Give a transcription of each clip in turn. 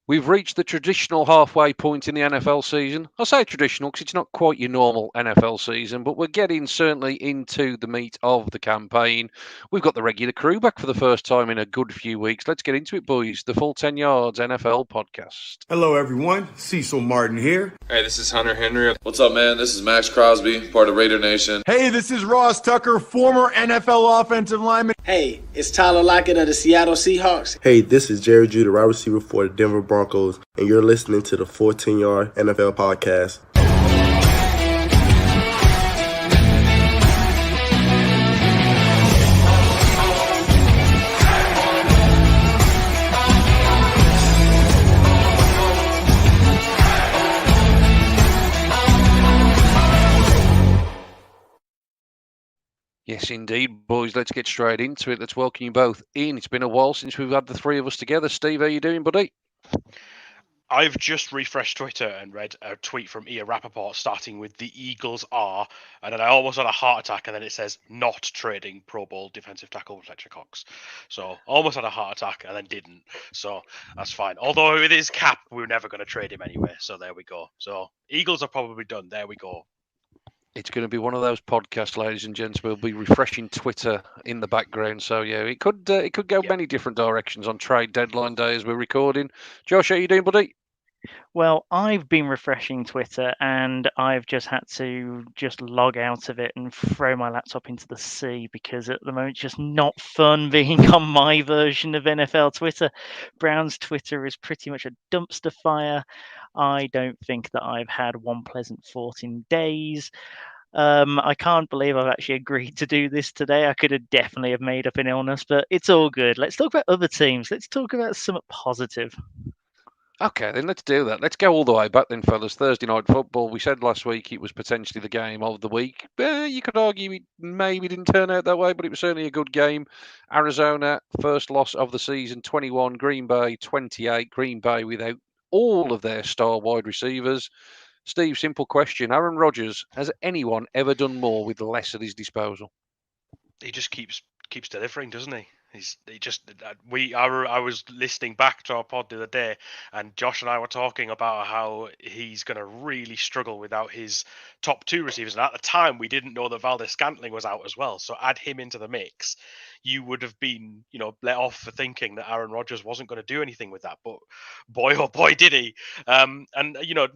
We've reached the traditional halfway point in the NFL season. I say traditional because it's not quite your normal NFL season, but we're getting certainly into the meat of the campaign. We've got the regular crew back for the first time in a good few weeks. Let's get into it, boys. The Full 10 Yards NFL podcast. Hello, everyone. Cecil Martin here. Hey, this is Hunter Henry. What's up, man? This is Max Crosby, part of Raider Nation. Hey, this is Ross Tucker, former NFL offensive lineman. Hey, it's Tyler Lockett of the Seattle Seahawks. Hey, this is Jerry Judy, wide receiver for the Denver Broncos, and you're listening to the 14-Yard NFL podcast. Yes, indeed, boys. Let's get straight into it. Let's welcome you both in. It's been a while since we've had the three of us together. Steve, how you doing, buddy? I've just refreshed Twitter and read a tweet from Ian Rappaport starting with "the Eagles are," and then I almost had a heart attack, and then it says "not trading Pro Bowl defensive tackle Fletcher Cox." So almost had a heart attack and then didn't. So that's fine. Although with his cap, we were never going to trade him anyway. So there we go. So Eagles are probably done. There we go. It's going to be one of those podcasts, ladies and gents. We'll be refreshing Twitter in the background. So yeah, it could go many different directions on trade deadline day as we're recording. Josh, how you doing, buddy? Well, I've been refreshing Twitter and I've just had to log out of it and throw my laptop into the sea because at the moment it's just not fun being on my version of NFL Twitter. Brown's Twitter is pretty much a dumpster fire. I don't think that I've had one pleasant thought in days. I can't believe I've actually agreed to do this today. I could have definitely have made up an illness, but it's all good. Let's talk about other teams. Let's talk about something positive. Okay, then let's do that. Let's go all the way back then, fellas. Thursday night football. We said last week it was potentially the game of the week. You could argue it maybe didn't turn out that way, but it was certainly a good game. Arizona, first loss of the season, 21. Green Bay, 28. Green Bay without all of their star wide receivers. Steve, simple question. Aaron Rodgers, has anyone ever done more with less at his disposal? He just keeps delivering, doesn't he? I was listening back to our pod the other day, and Josh and I were talking about how he's going to really struggle without his top two receivers. And at the time, we didn't know that Valdez-Scantling was out as well. So add him into the mix, you would have been, let off for thinking that Aaron Rodgers wasn't going to do anything with that. But boy, oh boy, did he! And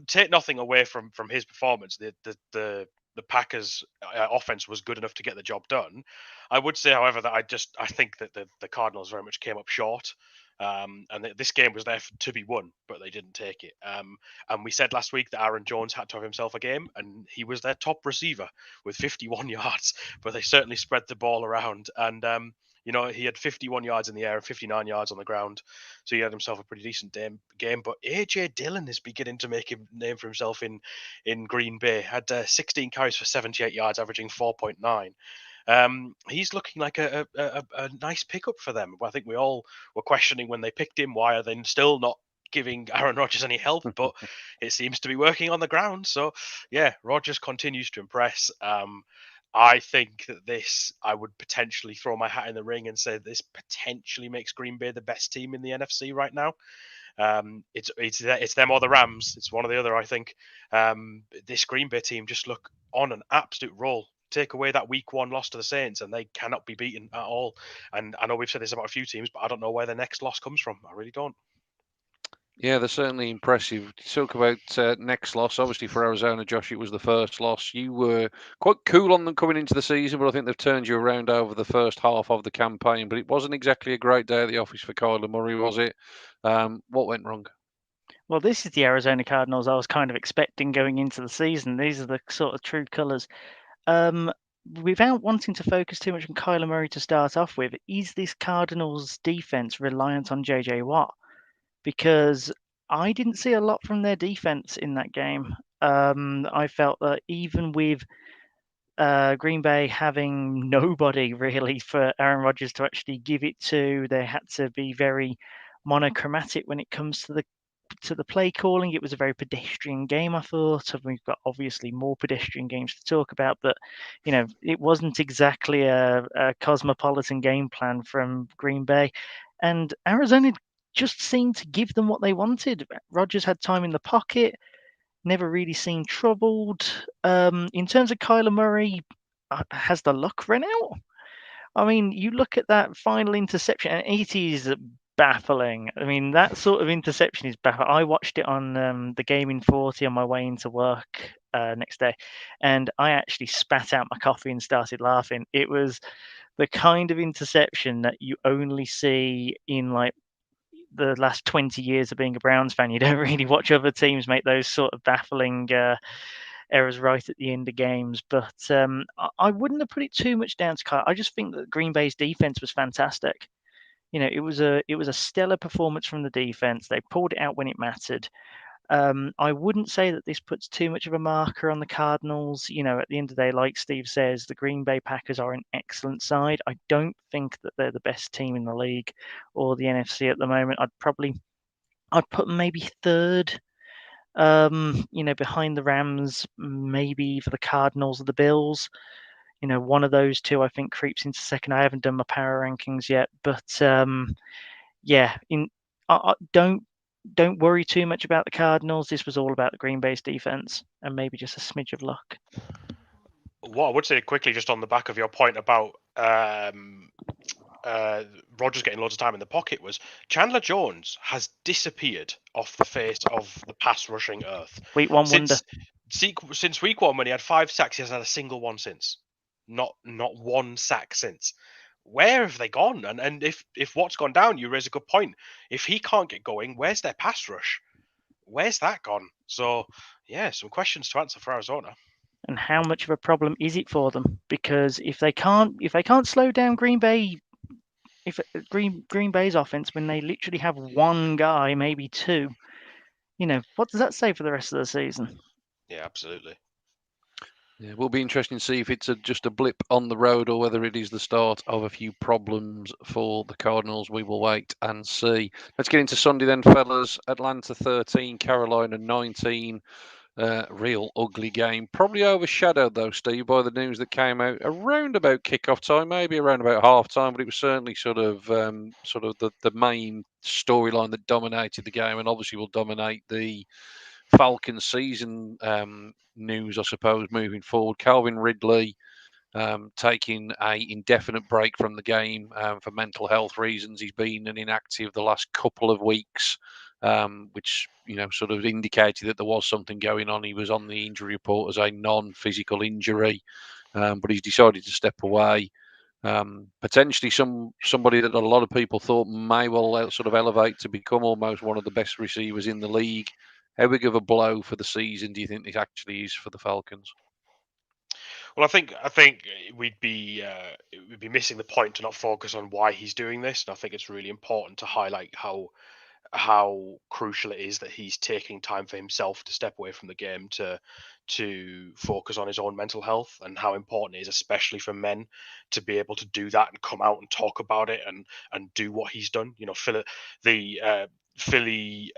take nothing away from his performance. The Packers' offense was good enough to get the job done. I would say, however, that I think that the Cardinals very much came up short, and that this game was there to be won, but they didn't take it. And we said last week that Aaron Jones had to have himself a game, and he was their top receiver with 51 yards, but they certainly spread the ball around. And he had 51 yards in the air and 59 yards on the ground. So he had himself a pretty decent game. But A.J. Dillon is beginning to make a name for himself in Green Bay. Had 16 carries for 78 yards, averaging 4.9. He's looking like a nice pickup for them. I think we all were questioning when they picked him, why are they still not giving Aaron Rodgers any help? But it seems to be working on the ground. So, yeah, Rodgers continues to impress. I think that I would potentially throw my hat in the ring and say this potentially makes Green Bay the best team in the NFC right now. It's them or the Rams. It's one or the other, I think. This Green Bay team just look on an absolute roll. Take away that week one loss to the Saints and they cannot be beaten at all. And I know we've said this about a few teams, but I don't know where the next loss comes from. I really don't. Yeah, they're certainly impressive. Talk about next loss. Obviously, for Arizona, Josh, it was the first loss. You were quite cool on them coming into the season, but I think they've turned you around over the first half of the campaign. But it wasn't exactly a great day at the office for Kyler Murray, was it? What went wrong? Well, this is the Arizona Cardinals I was kind of expecting going into the season. These are the sort of true colours. Without wanting to focus too much on Kyler Murray to start off with, is this Cardinals defense reliant on JJ Watt? Because I didn't see a lot from their defense in that game. I felt that even with Green Bay having nobody really for Aaron Rodgers to actually give it to, they had to be very monochromatic when it comes to the play calling. It was a very pedestrian game, I thought. We've got obviously more pedestrian games to talk about, but it wasn't exactly a cosmopolitan game plan from Green Bay. And Arizona just seemed to give them what they wanted. Rodgers had time in the pocket, never really seemed troubled. In terms of Kyler Murray, has the luck run out? I mean, you look at that final interception, and it is baffling. I mean, that sort of interception is baffling. I watched it on the Game in 40 on my way into work next day, and I actually spat out my coffee and started laughing. It was the kind of interception that you only see in like the last 20 years of being a Browns fan. You don't really watch other teams make those sort of baffling errors right at the end of games. But I wouldn't have put it too much down to Kyle. I just think that Green Bay's defense was fantastic. You know, it was a stellar performance from the defense. They pulled it out when it mattered. I wouldn't say that this puts too much of a marker on the Cardinals. You know, at the end of the day, like Steve says, the Green Bay Packers are an excellent side. I don't think that they're the best team in the league or the NFC at the moment. I'd put them maybe third. You know, behind the Rams, maybe for the Cardinals or the Bills. You know, one of those two I think creeps into second. I haven't done my power rankings yet, but yeah, don't worry too much about the Cardinals. This was all about the Green Bay's defense and maybe just a smidge of luck. What I would say quickly, just on the back of your point about Rodgers getting loads of time in the pocket, was Chandler Jones has disappeared off the face of the pass rushing earth. Week one wonder. Since week one, when he had 5 sacks, he hasn't had a single one since. Not one sack since. Where have they gone? And if what's gone down, you raise a good point. If he can't get going, where's their pass rush? Where's that gone? So yeah, some questions to answer for Arizona. And how much of a problem is it for them? Because if they can't slow down Green Bay, if Green Bay's offense, when they literally have one guy, maybe two, you know, what does that say for the rest of the season? Yeah, absolutely. Yeah, it will be interesting to see if it's just a blip on the road or whether it is the start of a few problems for the Cardinals. We will wait and see. Let's get into Sunday then, fellas. Atlanta 13, Carolina 19. Real ugly game. Probably overshadowed, though, Steve, by the news that came out around about kickoff time, maybe around about half time, but it was certainly sort of the main storyline that dominated the game and obviously will dominate the Falcons season news, I suppose, moving forward. Calvin Ridley taking a indefinite break from the game for mental health reasons. He's been inactive the last couple of weeks, which sort of indicated that there was something going on. He was on the injury report as a non-physical injury, but he's decided to step away. Potentially somebody that a lot of people thought may well sort of elevate to become almost one of the best receivers in the league. How big of a blow for the season do you think this actually is for the Falcons? Well, I think we'd be missing the point to not focus on why he's doing this, and I think it's really important to highlight how crucial it is that he's taking time for himself to step away from the game to focus on his own mental health, and how important it is, especially for men, to be able to do that and come out and talk about it and do what he's done. You know, Philly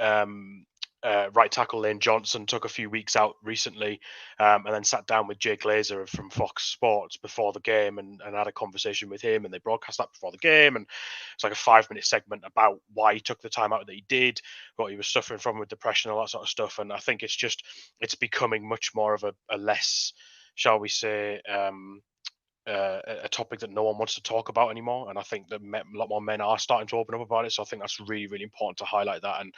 right tackle Lane Johnson took a few weeks out recently, and then sat down with Jay Glazer from Fox Sports before the game and had a conversation with him, and they broadcast that before the game, and it's like a 5-minute segment about why he took the time out that he did, what he was suffering from with depression, all that sort of stuff. And I think it's becoming much more of a less, shall we say, a topic that no one wants to talk about anymore, and I think that a lot more men are starting to open up about it. So I think that's really, really important to highlight that. And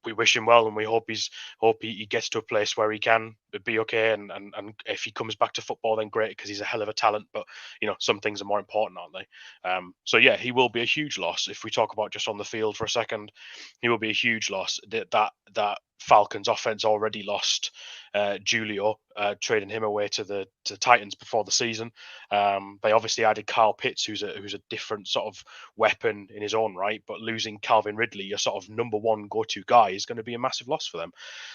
we wish him well, and we hope he gets to a place where he can be okay. And if he comes back to football, then great, because he's a hell of a talent. But some things are more important, aren't they? So yeah, he will be a huge loss. If we talk about just on the field for a second, he will be a huge loss. That Falcons offense already lost Julio, trading him away to the Titans before the season. They obviously added Kyle Pitts, who's a different sort of weapon in his own right, but losing Calvin Ridley, your sort of number one go-to guy, is going to be a massive loss for them.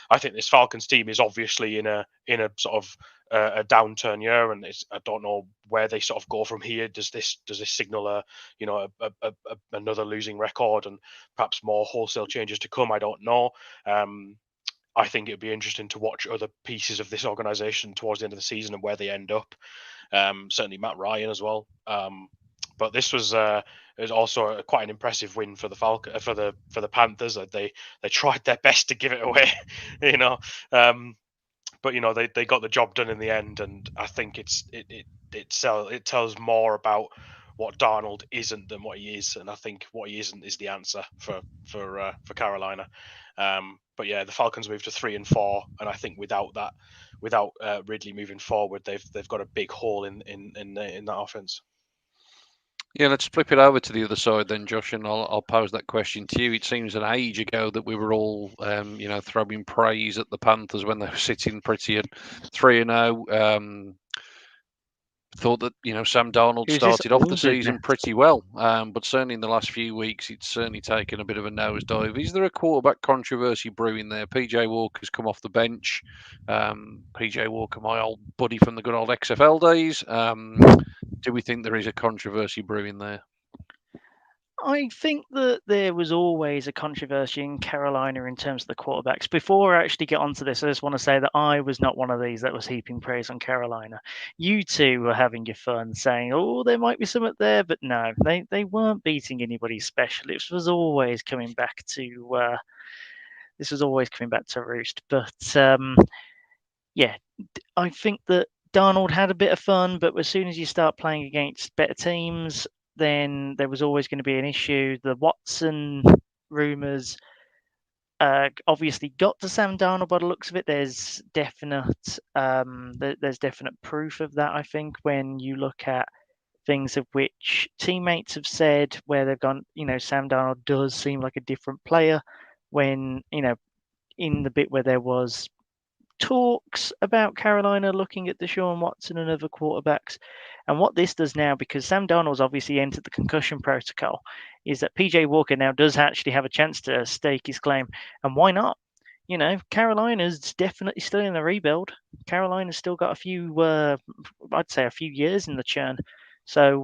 I think this Falcons team is obviously in a sort of a downturn year, and I don't know where they sort of go from here. Does this signal another losing record and perhaps more wholesale changes to come? I don't know. I think it'd be interesting to watch other pieces of this organization towards the end of the season and where they end up. Certainly Matt Ryan as well. But this was also quite an impressive win for the for the Panthers. They tried their best to give it away, you know. But you know they got the job done in the end, and I think it tells more about what Darnold isn't than what he is, and I think what he isn't is the answer for Carolina. But yeah, the Falcons moved to 3-4, and I think without Ridley moving forward, they've got a big hole in that offense. Yeah, let's flip it over to the other side then, Josh, and I'll pose that question to you. It seems an age ago that we were all, throwing praise at the Panthers when they were sitting pretty at 3-0. Thought that Sam Darnold Who's this started off the older season net? pretty well, but certainly in the last few weeks, it's certainly taken a bit of a nosedive. Is there a quarterback controversy brewing there? PJ Walker's come off the bench. PJ Walker, my old buddy from the good old XFL days. Do we think there is a controversy brewing there? I think that there was always a controversy in Carolina in terms of the quarterbacks. Before I actually get onto this, I just want to say that I was not one of these that was heaping praise on Carolina. You two were having your fun saying, oh, there might be something there, but no, they weren't beating anybody special. It was always coming back to roost. But yeah, I think that Darnold had a bit of fun, but as soon as you start playing against better teams, then there was always going to be an issue. The Watson rumors obviously got to Sam Darnold by the looks of it. There's definite proof of that, I think, when you look at things of which teammates have said where they've gone, Sam Darnold does seem like a different player when, in the bit where there was talks about Carolina looking at Deshaun Watson and other quarterbacks. And what this does now, because Sam Darnold's obviously entered the concussion protocol, is that PJ Walker now does actually have a chance to stake his claim. And why not? Carolina's definitely still in the rebuild. Carolina's still got a few years in the churn. So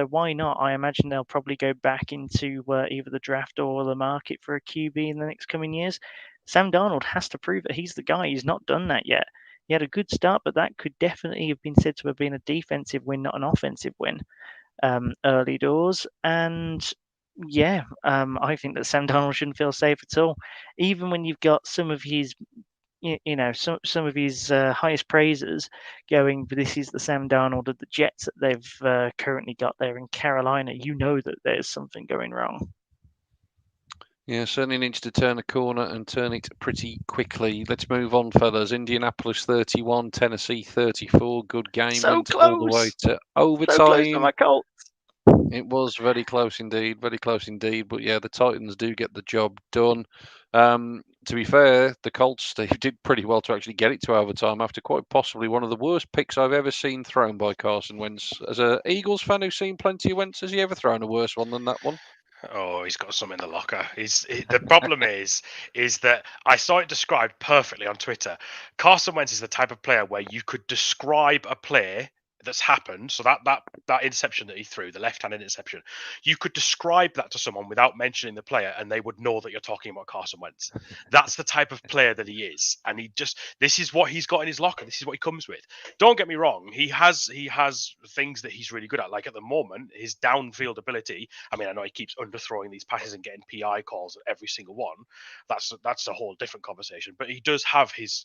why not? I imagine they'll probably go back into either the draft or the market for a QB in the next coming years. Sam Darnold has to prove that he's the guy. He's not done that yet. He had a good start, but that could definitely have been said to have been a defensive win, not an offensive win, early doors. And yeah, I think that Sam Darnold shouldn't feel safe at all, even when you've got some of his, some of his highest praisers going. But this is the Sam Darnold of the Jets that they've currently got there in Carolina. You know that there's something going wrong. Yeah, certainly needs to turn a corner and turn it pretty quickly. Let's move on, fellas. Indianapolis 31, Tennessee 34. Good game. So Went all the way to overtime. So close to my Colts. It was very close indeed. Very close indeed. But yeah, the Titans do get the job done. To be fair, the Colts, they did pretty well to actually get it to overtime after quite possibly one of the worst picks I've ever seen thrown by Carson Wentz. As an Eagles fan who's seen plenty of Wentz, has he ever thrown a worse one than that one? Oh, he's got some in the locker. The problem is that I saw it described perfectly on Twitter. Carson Wentz is the type of player where you could describe a play that's happened. So that interception that he threw, the left-handed interception, you could describe that to someone without mentioning the player, and they would know that you're talking about Carson Wentz. That's the type of player that he is, and this is what he's got in his locker. This is what he comes with. Don't get me wrong, he has things that he's really good at. Like at the moment, his downfield ability. I mean, I know he keeps underthrowing these passes and getting PI calls at every single one. That's a whole different conversation. But he does have his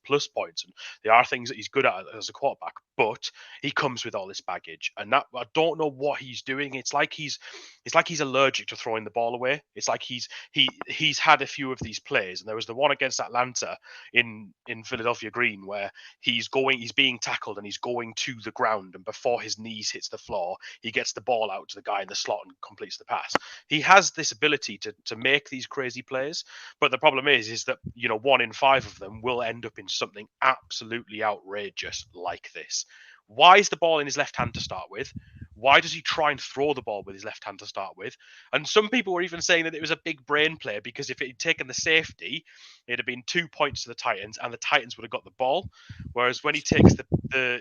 plus points, and there are things that he's good at as a quarterback. But he comes with all this baggage, and that I don't know what he's doing. It's like he's allergic to throwing the ball away. It's like he's had a few of these plays, and there was the one against Atlanta in Philadelphia Green where he's being tackled and he's going to the ground, and before his knees hits the floor, he gets the ball out to the guy in the slot and completes the pass. He has this ability to make these crazy plays, but the problem is that 1 in 5 of them will end up in something absolutely outrageous like this. Why is the ball in his left hand to start with? Why does he try and throw the ball with his left hand to start with? And some people were even saying that it was a big brain play because if it had taken the safety, it'd have been 2 points to the Titans and the Titans would have got the ball. Whereas when he takes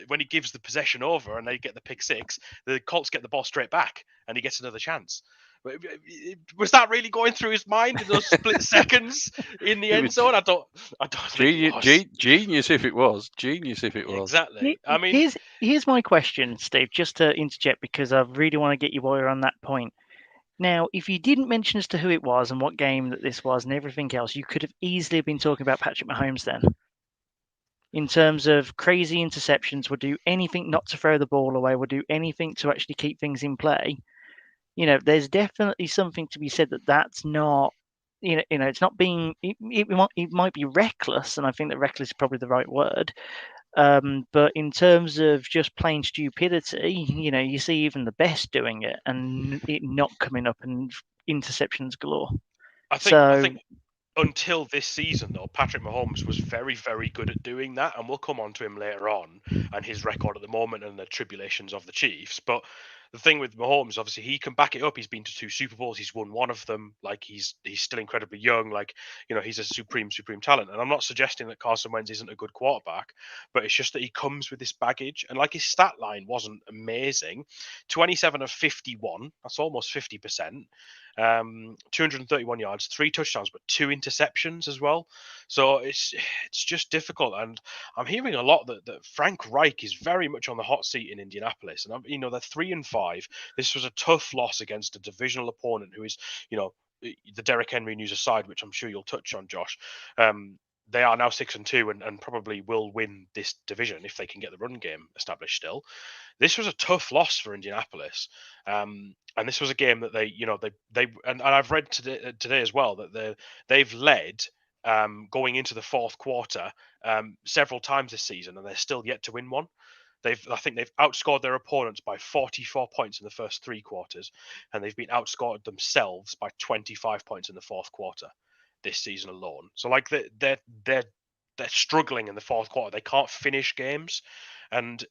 when he gives the possession over and they get the pick six, the Colts get the ball straight back and he gets another chance. Was that really going through his mind in those split seconds in the end zone? I don't think it was. Genius if it was. Genius if it was. Exactly. I mean, here's my question, Steve, just to interject, because I really want to get you while you're on that point. Now, if you didn't mention as to who it was and what game that this was and everything else, you could have easily been talking about Patrick Mahomes then. In terms of crazy interceptions, would do anything not to throw the ball away, would do anything to actually keep things in play. There's definitely something to be said that's not, it's not being, it might be reckless, and I think that reckless is probably the right word. But in terms of just plain stupidity, you see even the best doing it and it not coming up and interceptions galore. I think until this season, though, Patrick Mahomes was very, very good at doing that, and we'll come on to him later on and his record at the moment and the tribulations of the Chiefs. But the thing with Mahomes, obviously, he can back it up. He's been to 2 Super Bowls. He's won one of them. Like, he's still incredibly young. Like, he's a supreme talent. And I'm not suggesting that Carson Wentz isn't a good quarterback, but it's just that he comes with this baggage. And like, his stat line wasn't amazing. 27 of 51. That's almost 50%. 231 yards, 3 touchdowns, but 2 interceptions as well. So it's just difficult. And I'm hearing a lot that Frank Reich is very much on the hot seat in Indianapolis. And they're 3-5. This was a tough loss against a divisional opponent who is, the Derrick Henry news aside, which I'm sure you'll touch on, Josh. They are now 6-2 and probably will win this division if they can get the run game established still. This was a tough loss for Indianapolis. And this was a game that they and I've read today as well that they've led going into the fourth quarter several times this season, and they're still yet to win one. I think they've outscored their opponents by 44 points in the first 3 quarters, and they've been outscored themselves by 25 points in the fourth quarter this season alone. So like they're struggling in the fourth quarter. They can't finish games, and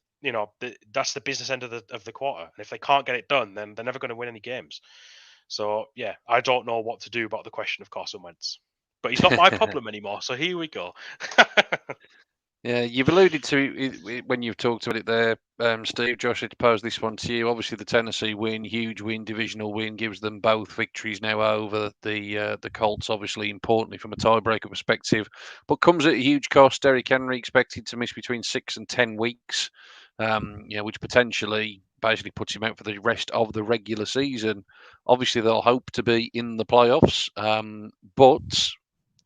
that's the business end of the quarter. And if they can't get it done, then they're never going to win any games. So yeah, I don't know what to do about the question of Carson Wentz, but he's not my problem anymore. So here we go. Yeah, you've alluded to it when you've talked about it there, Steve. Josh, I pose this one to you. Obviously, the Tennessee win, huge win, divisional win, gives them both victories now over the Colts. Obviously, importantly from a tiebreaker perspective, but comes at a huge cost. Derrick Henry expected to miss between 6 and 10 weeks, which potentially basically puts him out for the rest of the regular season. Obviously, they'll hope to be in the playoffs, but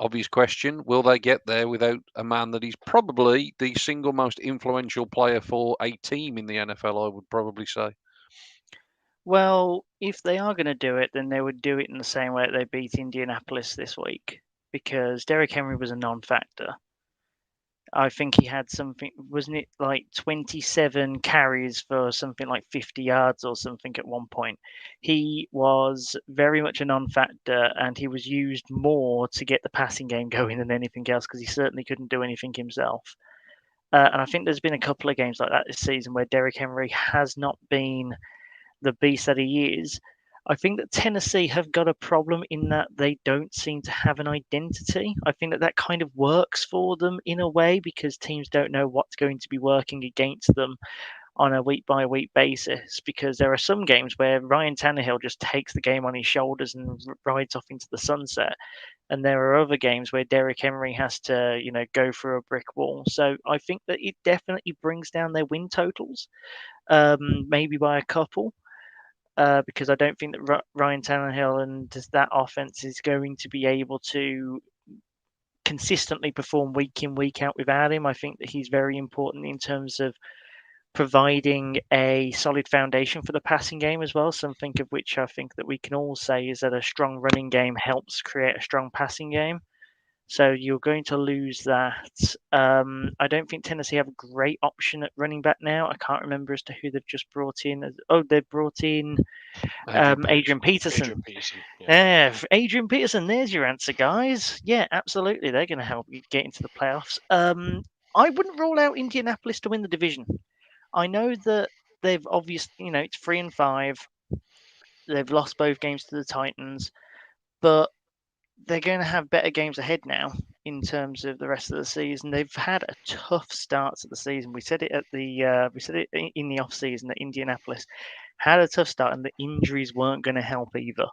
obvious question, will they get there without a man that is probably the single most influential player for a team in the NFL, I would probably say? Well, if they are going to do it, then they would do it in the same way that they beat Indianapolis this week, because Derrick Henry was a non-factor. I think he had something, wasn't it like 27 carries for something like 50 yards or something at one point. He was very much a non-factor, and he was used more to get the passing game going than anything else, because he certainly couldn't do anything himself. And I think there's been a couple of games like that this season where Derrick Henry has not been the beast that he is. I think that Tennessee have got a problem in that they don't seem to have an identity. I think that kind of works for them in a way, because teams don't know what's going to be working against them on a week-by-week basis, because there are some games where Ryan Tannehill just takes the game on his shoulders and rides off into the sunset. And there are other games where Derrick Henry has to, go through a brick wall. So I think that it definitely brings down their win totals, maybe by a couple. Because I don't think that Ryan Tannehill and that offense is going to be able to consistently perform week in, week out without him. I think that he's very important in terms of providing a solid foundation for the passing game as well, something of which I think that we can all say is that a strong running game helps create a strong passing game. So you're going to lose that. I don't think Tennessee have a great option at running back now. I can't remember as to who they've just brought in. They've brought in Adrian Peterson. Adrian Peterson, there's your answer, guys. Yeah, absolutely. They're going to help you get into the playoffs. I wouldn't rule out Indianapolis to win the division. I know that they've obviously, it's 3-5. They've lost both games to the Titans, but they're going to have better games ahead now in terms of the rest of the season. They've had a tough start to the season. We said it in the off season that Indianapolis had a tough start, and the injuries weren't going to help either.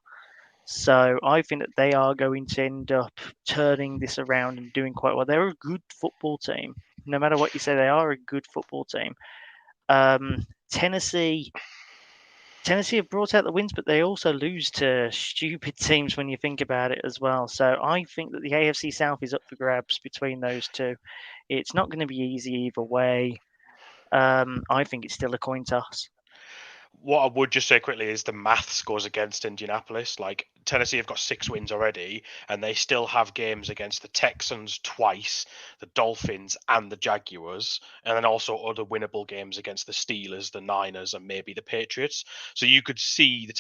So I think that they are going to end up turning this around and doing quite well. They're a good football team. No matter what you say, they are a good football team. Tennessee have brought out the wins, but they also lose to stupid teams when you think about it as well. So I think that the AFC South is up for grabs between those two. It's not going to be easy either way. I think it's still a coin toss. What I would just say quickly is the maths goes against Indianapolis. Like, Tennessee have got 6 wins already, and they still have games against the Texans twice, the Dolphins, and the Jaguars, and then also other winnable games against the Steelers, the Niners, and maybe the Patriots. So you could see the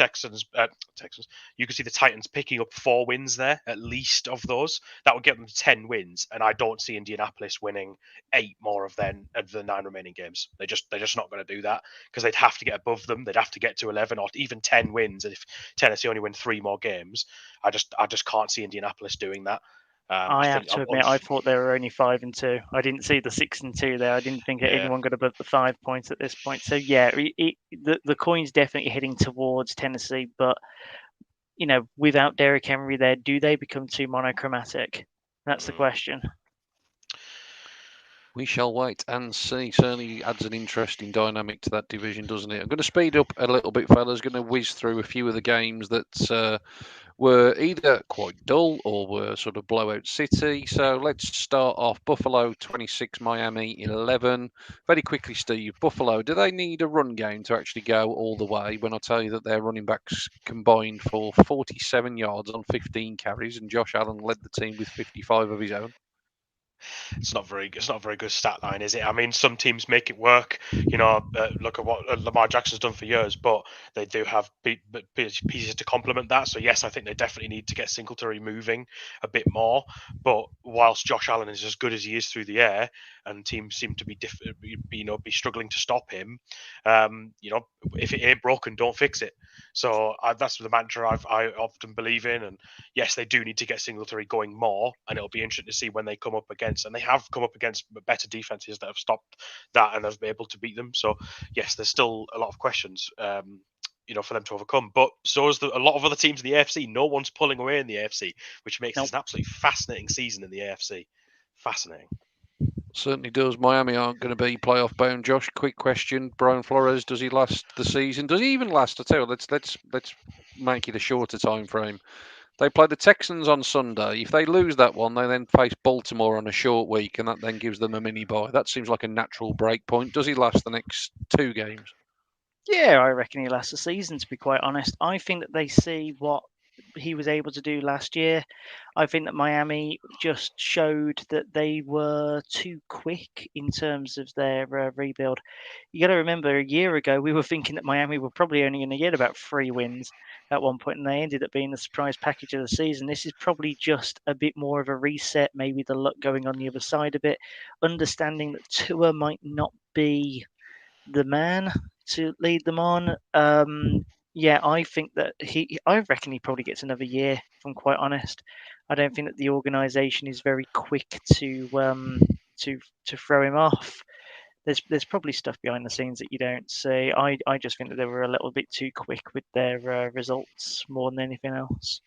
you could see the Titans picking up 4 wins there, at least of those. That would get them to 10 wins, and I don't see Indianapolis winning 8 more of the 9 remaining games. They're just not going to do that, because they'd have to get above them. They'd have to get to 11 or even 10 wins. And if Tennessee only win 3 more games, I just can't see Indianapolis doing that. I have to admit, I thought they were only 5-2. I didn't see the 6-2 there. I didn't think anyone got above the 5 points at this point. So yeah, the coin's definitely heading towards Tennessee. But without Derrick Henry there, do they become too monochromatic? That's the question. We shall wait and see. Certainly adds an interesting dynamic to that division, doesn't it? I'm going to speed up a little bit, fellas. Going to whiz through a few of the games that were either quite dull or were sort of blowout city. So let's start off. Buffalo 26, Miami 11. Very quickly, Steve. Buffalo, do they need a run game to actually go all the way? When I tell you that their running backs combined for 47 yards on 15 carries, and Josh Allen led the team with 55 of his own. It's not very good stat line, is it? I mean, some teams make it work. Look at what Lamar Jackson's done for years, but they do have pieces to complement that. So yes, I think they definitely need to get Singletary moving a bit more. But whilst Josh Allen is as good as he is through the air, and teams seem to be struggling to stop him, if it ain't broken, don't fix it. So that's the mantra I often believe in. And yes, they do need to get Singletary going more, and it'll be interesting to see when they come up against, and they have come up against better defenses that have stopped that and have been able to beat them. So yes, there's still a lot of questions for them to overcome. But so is a lot of other teams in the AFC. No one's pulling away in the AFC, which makes this an absolutely fascinating season in the AFC. Fascinating. Certainly does. Miami aren't going to be playoff bound. Josh, quick question: Brian Flores, does he last the season? Does he even last? I tell you, let's make it a shorter time frame. They play the Texans on Sunday. If they lose that one, they then face Baltimore on a short week, and that then gives them a mini bye. That seems like a natural break point. Does he last the next 2 games? Yeah, I reckon he lasts the season, to be quite honest. I think that they see what he was able to do last year. I think that Miami just showed that they were too quick in terms of their rebuild. You got to remember, a year ago, we were thinking that Miami were probably only going to get about 3 wins at one point, and they ended up being the surprise package of the season. This is probably just a bit more of a reset, maybe the luck going on the other side a bit, understanding that Tua might not be the man to lead them on. I think that I reckon he probably gets another year, if I'm quite honest. I don't think that the organisation is very quick to throw him off. There's probably stuff behind the scenes that you don't see. I just think that they were a little bit too quick with their results more than anything else.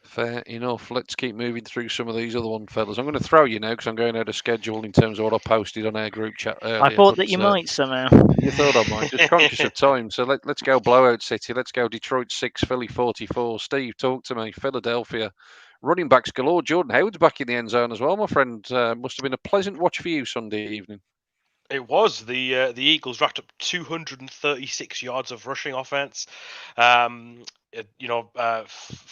Fair enough. Let's keep moving through some of these other ones, fellas. I'm going to throw you now because I'm going out of schedule in terms of what I posted on our group chat earlier. I thought that you might somehow. You thought I might. Just conscious of time. So let's go blowout city. Let's go Detroit 6, Philly 44. Steve, talk to me. Philadelphia. Running backs galore. Jordan Howard's back in the end zone as well, my friend. Must have been a pleasant watch for you Sunday evening. It was. The Eagles racked up 236 yards of rushing offense.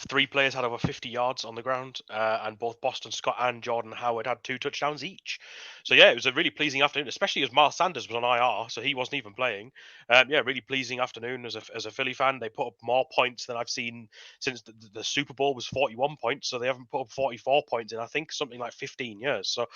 3 players had over 50 yards on the ground, and both Boston Scott and Jordan Howard had 2 touchdowns each. So yeah, it was a really pleasing afternoon, especially as Miles Sanders was on IR, so he wasn't even playing. Really pleasing afternoon as a Philly fan. They put up more points than I've seen since the Super Bowl was 41 points, so they haven't put up 44 points in I think something like 15 years. So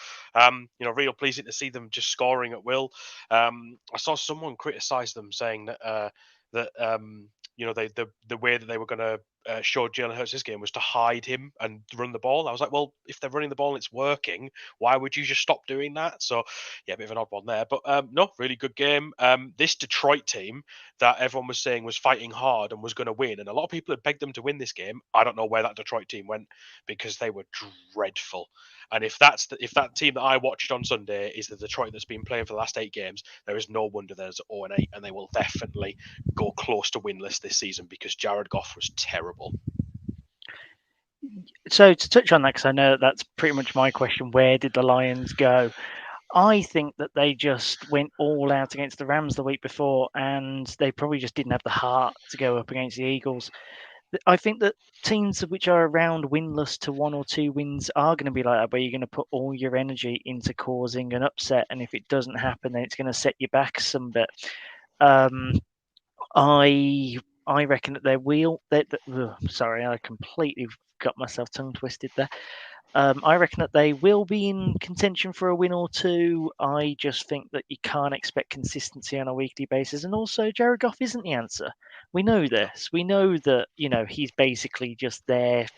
real pleasing to see them just scoring at will. I saw someone criticize them saying that the way that they were going to showed Jalen Hurts this game was to hide him and run the ball. I was like, well, if they're running the ball and it's working, why would you just stop doing that? So, yeah, a bit of an odd one there. But no, really good game. This Detroit team that everyone was saying was fighting hard and was going to win, and a lot of people had begged them to win this game. I don't know where that Detroit team went because they were dreadful. And if that team that I watched on Sunday is the Detroit that's been playing for the last 8 games, there is no wonder there's 0-8, and they will definitely go close to winless this season because Jared Goff was terrible. So to touch on that, because I know that's pretty much my question, where did the Lions go? I think that they just went all out against the Rams the week before, and they probably just didn't have the heart to go up against the Eagles. I think that teams which are around winless to 1 or 2 wins are going to be like that, where you're going to put all your energy into causing an upset, and if it doesn't happen, then it's going to set you back some bit. I reckon that they will. Sorry, I completely got myself tongue twisted there. I reckon that they will be in contention for a win or 2. I just think that you can't expect consistency on a weekly basis. And also, Jared Goff isn't the answer. We know this. We know that, he's basically just there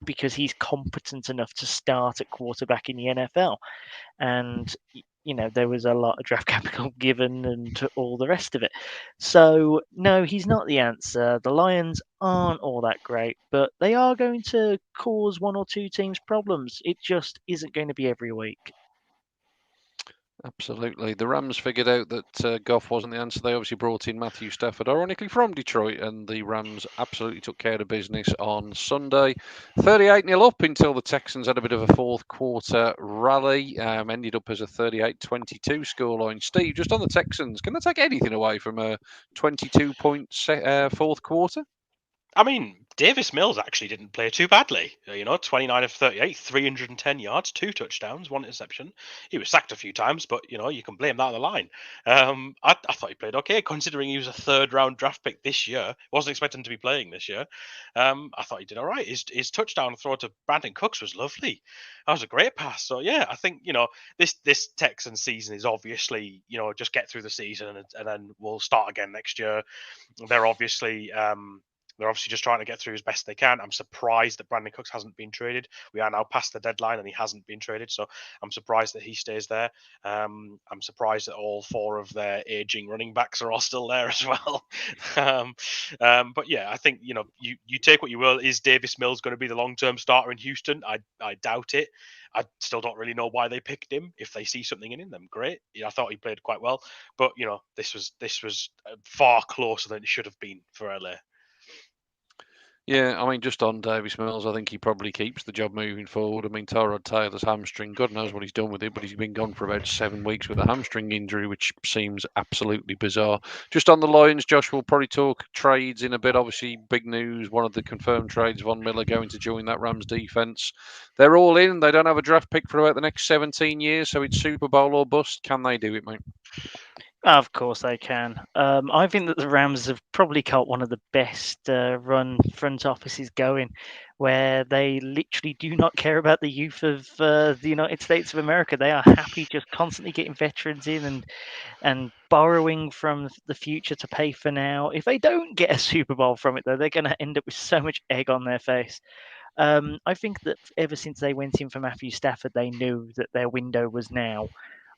because he's competent enough to start at quarterback in the NFL. And, there was a lot of draft capital given and all the rest of it. So, no, he's not the answer. The Lions aren't all that great, but they are going to cause 1 or 2 teams problems. It just isn't going to be every week. Absolutely. The Rams figured out that Goff wasn't the answer. They obviously brought in Matthew Stafford, ironically from Detroit, and the Rams absolutely took care of business on Sunday. 38-0 up until the Texans had a bit of a fourth quarter rally. Ended up as a 38-22 scoreline. Steve, just on the Texans, can they take anything away from a 22-point fourth quarter? I mean, Davis Mills actually didn't play too badly. 29 of 38, 310 yards, 2 touchdowns, 1 interception. He was sacked a few times, but, you can blame that on the line. I thought he played okay, considering he was a 3rd-round draft pick this year. Wasn't expecting to be playing this year. I thought he did all right. His touchdown throw to Brandon Cooks was lovely. That was a great pass. So, yeah, I think, this Texans season is obviously, just get through the season and then we'll start again next year. They're obviously just trying to get through as best they can. I'm surprised that Brandon Cooks hasn't been traded. We are now past the deadline and he hasn't been traded. So I'm surprised that he stays there. I'm surprised that all 4 of their aging running backs are all still there as well. But yeah, I think, you take what you will. Is Davis Mills going to be the long-term starter in Houston? I doubt it. I still don't really know why they picked him. If they see something in him, great. I thought he played quite well. But, this was far closer than it should have been for LA. Yeah, I mean, just on Davis Mills, I think he probably keeps the job moving forward. I mean, Tyrod Taylor's hamstring, God knows what he's done with it, but he's been gone for about 7 weeks with a hamstring injury, which seems absolutely bizarre. Just on the Lions, Josh, we'll probably talk trades in a bit. Obviously, big news, one of the confirmed trades, Von Miller going to join that Rams defense. They're all in. They don't have a draft pick for about the next 17 years, so it's Super Bowl or bust. Can they do it, mate? Of course they can. I think that the Rams have probably got one of the best run front offices going, where they literally do not care about the youth of the United States of America. They are happy just constantly getting veterans in and borrowing from the future to pay for now. If they don't get a Super Bowl from it, though, they're going to end up with so much egg on their face. I think that ever since they went in for Matthew Stafford, they knew that their window was now.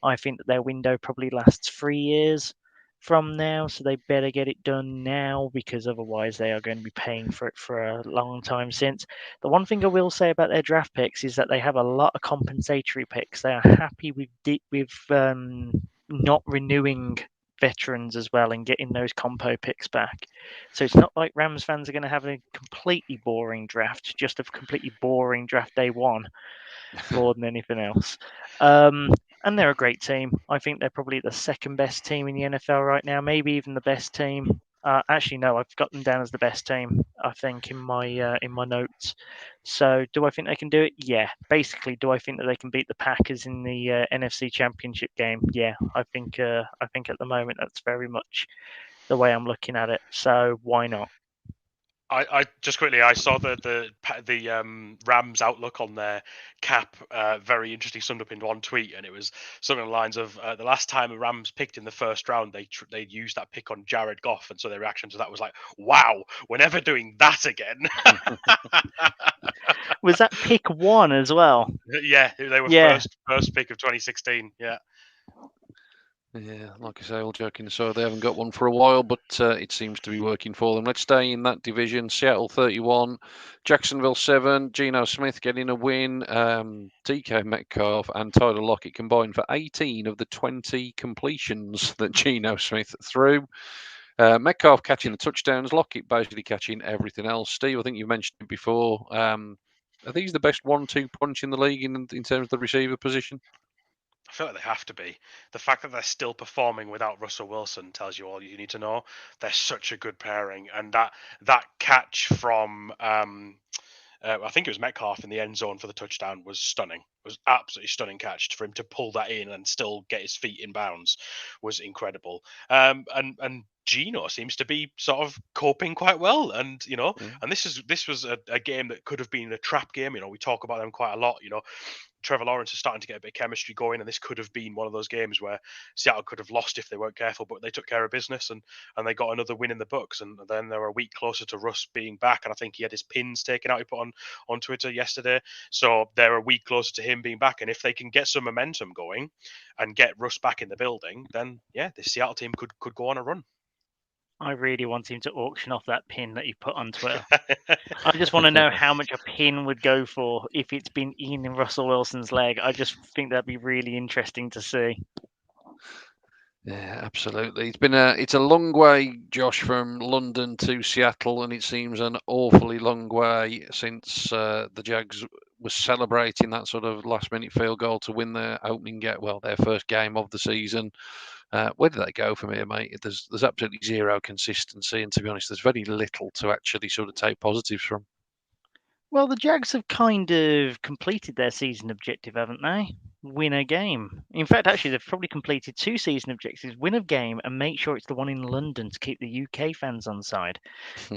I think that their window probably lasts 3 years from now, so they better get it done now because otherwise they are going to be paying for it for a long time since. The one thing I will say about their draft picks is that they have a lot of compensatory picks. They are happy with not renewing veterans as well and getting those compo picks back. So it's not like Rams fans are going to have a completely boring draft, just a completely boring draft day 1 more than anything else. And they're a great team. I think they're probably the 2nd best team in the NFL right now, maybe even the best team. Actually, no, I've got them down as the best team, I think, in my notes. So do I think they can do it? Yeah. Basically, do I think that they can beat the Packers in the NFC Championship game? Yeah. I think at the moment that's very much the way I'm looking at it. So why not? I just quickly, I saw the Rams outlook on their cap, very interesting, summed up in one tweet, and it was something along the lines of the last time the Rams picked in the first round, they used that pick on Jared Goff, and so their reaction to that was like, "Wow, we're never doing that again." Was that pick 1 as well? Yeah, they were Yeah. first pick of 2016. Yeah. Yeah, like I say, all joking aside, they haven't got one for a while, but it seems to be working for them. Let's stay in that division. Seattle 31, Jacksonville 7, Geno Smith getting a win. DK Metcalf and Tyler Lockett combined for 18 of the 20 completions that Geno Smith threw. Metcalf catching the touchdowns, Lockett basically catching everything else. Steve, I think you mentioned it before. Are these the best 1-2 punch in the league in terms of the receiver position? I feel like they have to be. The fact that they're still performing without Russell Wilson tells you all you need to know. They're such a good pairing, and that catch from I think it was Metcalf in the end zone for the touchdown was stunning. It was absolutely stunning catch for him to pull that in and still get his feet in bounds was incredible. And Geno seems to be sort of coping quite well, and and this was a game that could have been a trap game. We talk about them quite a lot. Trevor Lawrence is starting to get a bit of chemistry going, and this could have been one of those games where Seattle could have lost if they weren't careful, but they took care of business and they got another win in the books. And then they were a week closer to Russ being back, and I think he had his pins taken out. He put on Twitter yesterday, so they're a week closer to him being back. And if they can get some momentum going and get Russ back in the building, then yeah, the Seattle team could go on a run. I really want him to auction off that pin that he put on Twitter. I just want to know how much a pin would go for if it's been in Russell Wilson's leg. I just think that'd be really interesting to see. Yeah, absolutely. It's a long way, Josh, from London to Seattle, and it seems an awfully long way since the Jags was celebrating that sort of last-minute field goal to win their their first game of the season. Where do they go from here, mate? There's absolutely zero consistency, and to be honest, there's very little to actually sort of take positives from. Well, the Jags have kind of completed their season objective, haven't they? Win a game. In fact, actually, they've probably completed 2 season objectives: win a game and make sure it's the one in London to keep the UK fans on side.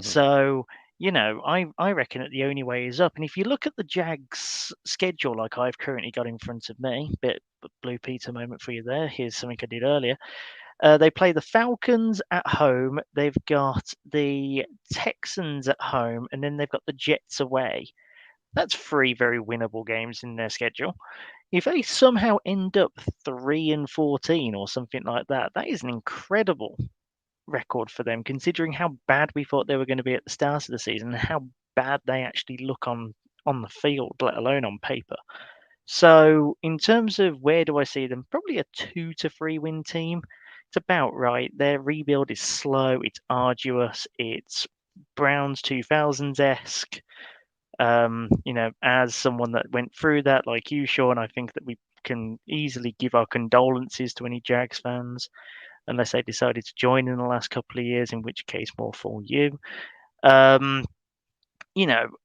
So, I reckon that the only way is up. And if you look at the Jags' schedule, like I've currently got in front of me, bit Blue Peter moment for you there. Here's something I did earlier. They play the Falcons at home. They've got the Texans at home, and then they've got the Jets away. That's 3 very winnable games in their schedule. If they somehow end up 3-14 or something like that, that is an incredible record for them, considering how bad we thought they were going to be at the start of the season and how bad they actually look on the field, let alone on paper. So, in terms of where do I see them, probably a 2 to 3 win team. It's about right. Their rebuild is slow, it's arduous, it's Browns 2000s-esque. As someone that went through that, like you, Sean, I think that we can easily give our condolences to any Jags fans, unless they decided to join in the last couple of years, in which case more for you.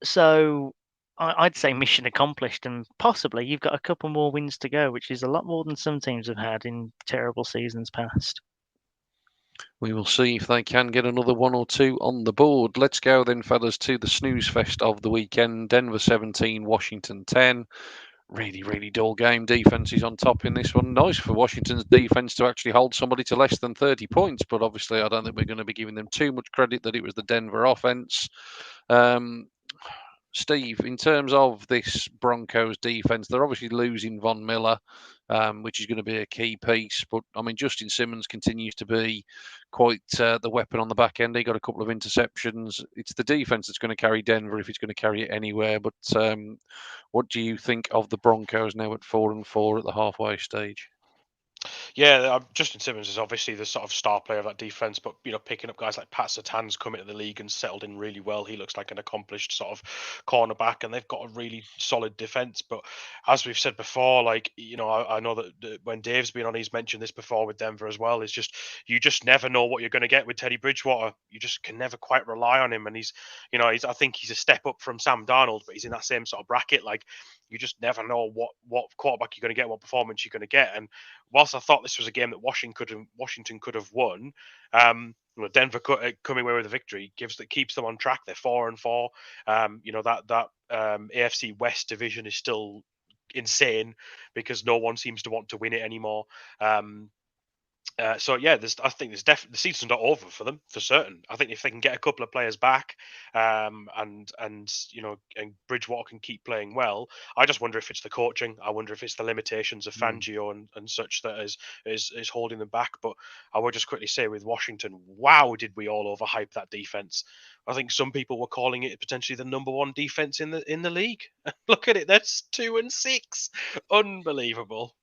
So I'd say mission accomplished, and possibly you've got a couple more wins to go, which is a lot more than some teams have had in terrible seasons past. We will see if they can get another 1 or 2 on the board. Let's go then, fellas, to the snooze fest of the weekend. Denver 17, Washington 10. Really, really dull game. Defense is on top in this one. Nice for Washington's defense to actually hold somebody to less than 30 points, but obviously I don't think we're going to be giving them too much credit that it was the Denver offense. Steve, in terms of this Broncos defense, they're obviously losing Von Miller, which is going to be a key piece. But I mean, Justin Simmons continues to be quite the weapon on the back end. He got a couple of interceptions. It's the defense that's going to carry Denver if it's going to carry it anywhere. But what do you think of the Broncos now at 4-4 at the halfway stage? Yeah, Justin Simmons is obviously the sort of star player of that defense, but picking up guys like Pat Surtain's come into the league and settled in really well. He looks like an accomplished sort of cornerback, and they've got a really solid defense. But as we've said before, I know that when Dave's been on, he's mentioned this before with Denver as well. Is just you just never know what you're going to get with Teddy Bridgewater. You just can never quite rely on him, and I think he's a step up from Sam Darnold, but he's in that same sort of bracket. Like, you just never know what quarterback you're going to get, what performance you're going to get. And whilst I thought this was a game that Washington could have won, Denver coming away with a victory keeps them on track. They're 4-4. That AFC West division is still insane because no one seems to want to win it anymore. So yeah, I think there's definitely the season's not over for them for certain. I think if they can get a couple of players back, and Bridgewater can keep playing well, I just wonder if it's the coaching. I wonder if it's the limitations of Fangio and such that is holding them back. But I would just quickly say with Washington, wow, did we all overhype that defense? I think some people were calling it potentially the number one defense in the league. Look at it, that's 2-6, unbelievable.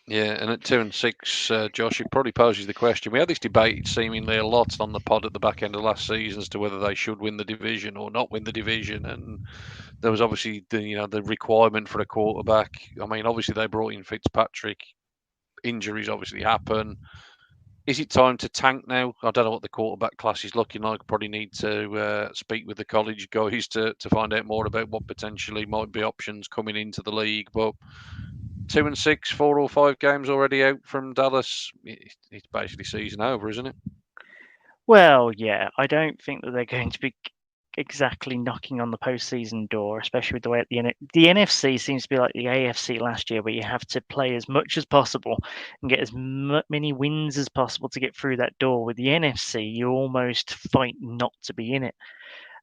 Yeah, and at 2-6, Josh, it probably poses the question. We had this debate seemingly a lot on the pod at the back end of last season as to whether they should win the division or not win the division, and there was obviously the requirement for a quarterback. I mean, obviously they brought in Fitzpatrick. Injuries obviously happen. Is it time to tank now? I don't know what the quarterback class is looking like. Probably need to speak with the college guys to find out more about what potentially might be options coming into the league, but 2-6, 4 or 5 games already out from Dallas. It's basically season over, isn't it? Well, yeah, I don't think that they're going to be exactly knocking on the postseason door, especially with the way the NFC seems to be like the AFC last year, where you have to play as much as possible and get as many wins as possible to get through that door. With the NFC, you almost fight not to be in it.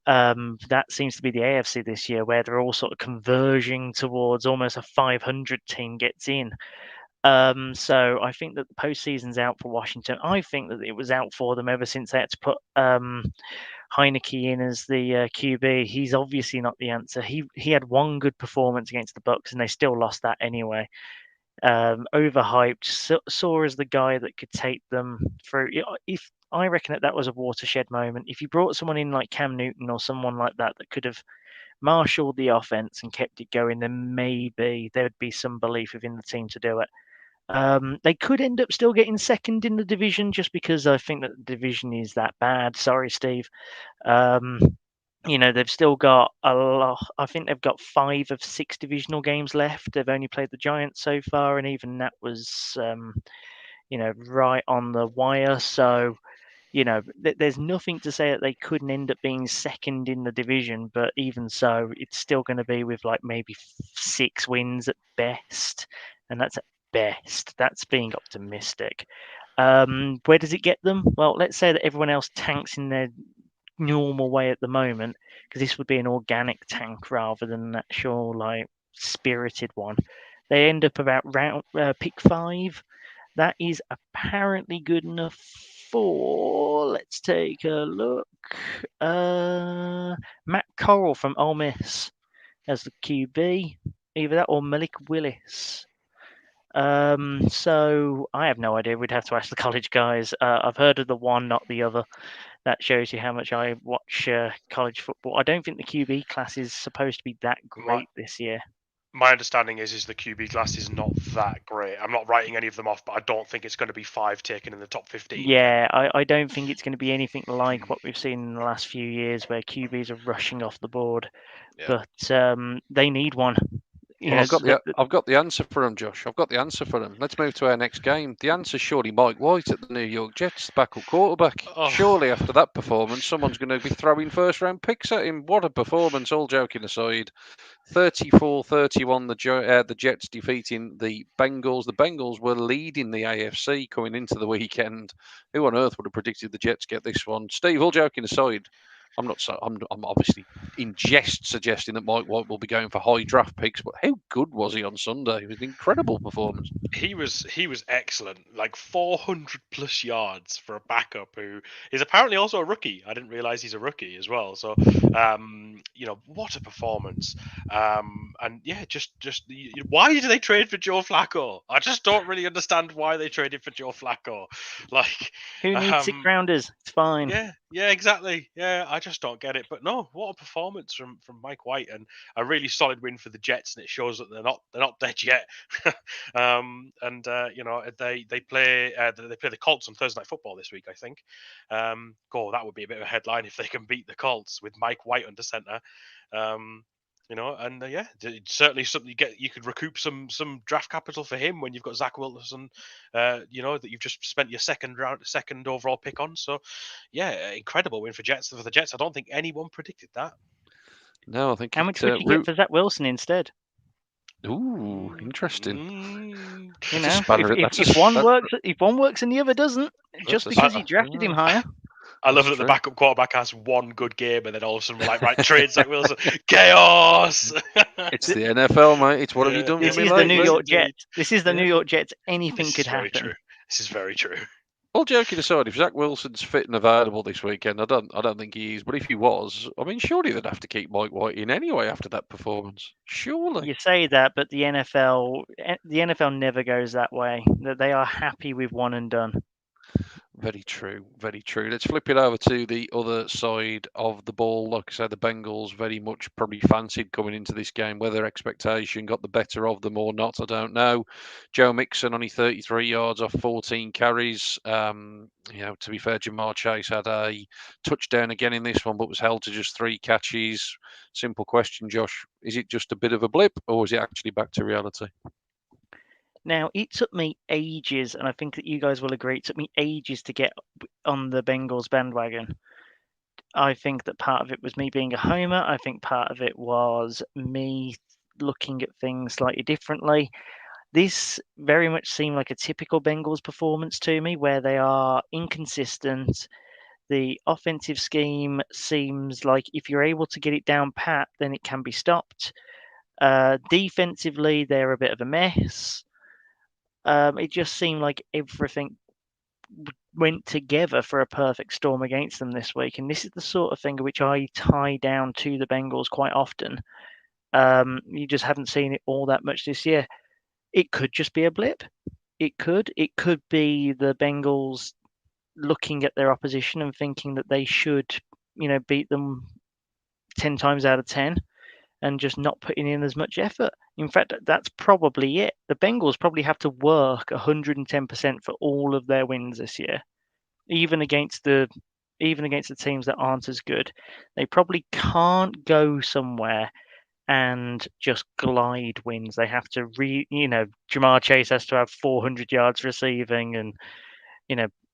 That seems to be the AFC this year, where they're all sort of converging towards almost a 500 team gets in. So I think that the postseason's out for Washington. I think that it was out for them ever since they had to put Heineke in as the QB. He's obviously not the answer. He had one good performance against the Bucs, and they still lost that anyway. Overhyped. Saw as the guy that could take them through. If I reckon that was a watershed moment. If you brought someone in like Cam Newton or someone like that could have marshaled the offense and kept it going, then maybe there would be some belief within the team to do it. They could end up still getting second in the division just because I think that the division is that bad. Sorry, Steve. They've still got a lot. I think they've got 5 of 6 divisional games left. They've only played the Giants so far, and even that was, right on the wire. So, there's nothing to say that they couldn't end up being second in the division. But even so, it's still going to be with like maybe 6 wins at best, and that's at best. That's being optimistic. Where does it get them? Well, let's say that everyone else tanks in their normal way at the moment, because this would be an organic tank rather than an actual like spirited one. They end up about pick 5. That is apparently good enough for, let's take a look, Matt Corral from Ole Miss as the QB, either that or Malik Willis. So I have no idea. We'd have to ask the college guys. I've heard of the one, not the other. That shows you how much I watch college football. I don't think the QB class is supposed to be that great this year. My understanding is the QB class is not that great. I'm not writing any of them off, but I don't think it's going to be 5 taken in the top 15. Yeah, I don't think it's going to be anything like what we've seen in the last few years where QBs are rushing off the board. Yeah. But they need one. Well, I've got the answer for him, Josh. I've got the answer for him. Let's move to our next game. The answer's surely Mike White at the New York Jets, backup quarterback. Oh. Surely after that performance, someone's going to be throwing first-round picks at him. What a performance, all joking aside. 34-31, the Jets defeating the Bengals. The Bengals were leading the AFC coming into the weekend. Who on earth would have predicted the Jets get this one? Steve, all joking aside, I'm obviously in jest suggesting that Mike White will be going for high draft picks, but how good was he on Sunday? It was an incredible performance. He was excellent, like 400 plus yards for a backup who is apparently also a rookie. I didn't realize he's a rookie as well. So, what a performance. And yeah, just why did they trade for Joe Flacco? I just don't really understand why they traded for Joe Flacco. Like, who needs 6 rounders? It's fine. Yeah, exactly. Yeah, I just don't get it. But no, what a performance from Mike White, and a really solid win for the Jets, and it shows that they're not dead yet. They play the Colts on Thursday Night Football this week, I think. That would be a bit of a headline if they can beat the Colts with Mike White under center. You know, and it's certainly something you could recoup some draft capital for him when you've got Zach Wilson, you know, that you've just spent your second overall pick on. So, yeah, incredible win for the Jets. I don't think anyone predicted that. No, I think. How much would you get for Zach Wilson instead? Ooh, interesting. You know, if one works and the other doesn't, just because he drafted him higher. I love that the backup quarterback has one good game, and then all of a sudden we're like, right, trade Zach Wilson, chaos. It's the NFL, mate. It's what have you done? This is the New York Jets. This is the New York Jets. Anything could happen. True. This is very true. All joking aside, if Zach Wilson's fit and available this weekend, I don't think he is. But if he was, I mean, surely they'd have to keep Mike White in anyway after that performance. Surely. You say that, but the NFL never goes that way. That they are happy with one and done. Very true, very true. Let's flip it over to the other side of the ball. Like I said, the Bengals very much probably fancied coming into this game. Whether expectation got the better of them or not, I don't know. Joe Mixon only 33 yards off 14 carries. To be fair, Jamar Chase had a touchdown again in this one, but was held to just 3 catches. Simple question, Josh. Is it just a bit of a blip, or is it actually back to reality? Now, it took me ages, and I think that you guys will agree, it took me ages to get on the Bengals bandwagon. I think that part of it was me being a homer. I think part of it was me looking at things slightly differently. This very much seemed like a typical Bengals performance to me, where they are inconsistent. The offensive scheme seems like if you're able to get it down pat, then it can be stopped. Defensively, they're a bit of a mess. It just seemed like everything went together for a perfect storm against them this week. And this is the sort of thing which I tie down to the Bengals quite often. You just haven't seen it all that much this year. It could just be a blip. It could be the Bengals looking at their opposition and thinking that they should, beat them 10 times out of 10 and just not putting in as much effort. In fact, that's probably it. The Bengals probably have to work 110% for all of their wins this year, even against the teams that aren't as good. They probably can't go somewhere and just glide wins. They have to Jamar Chase has to have 400 yards receiving and,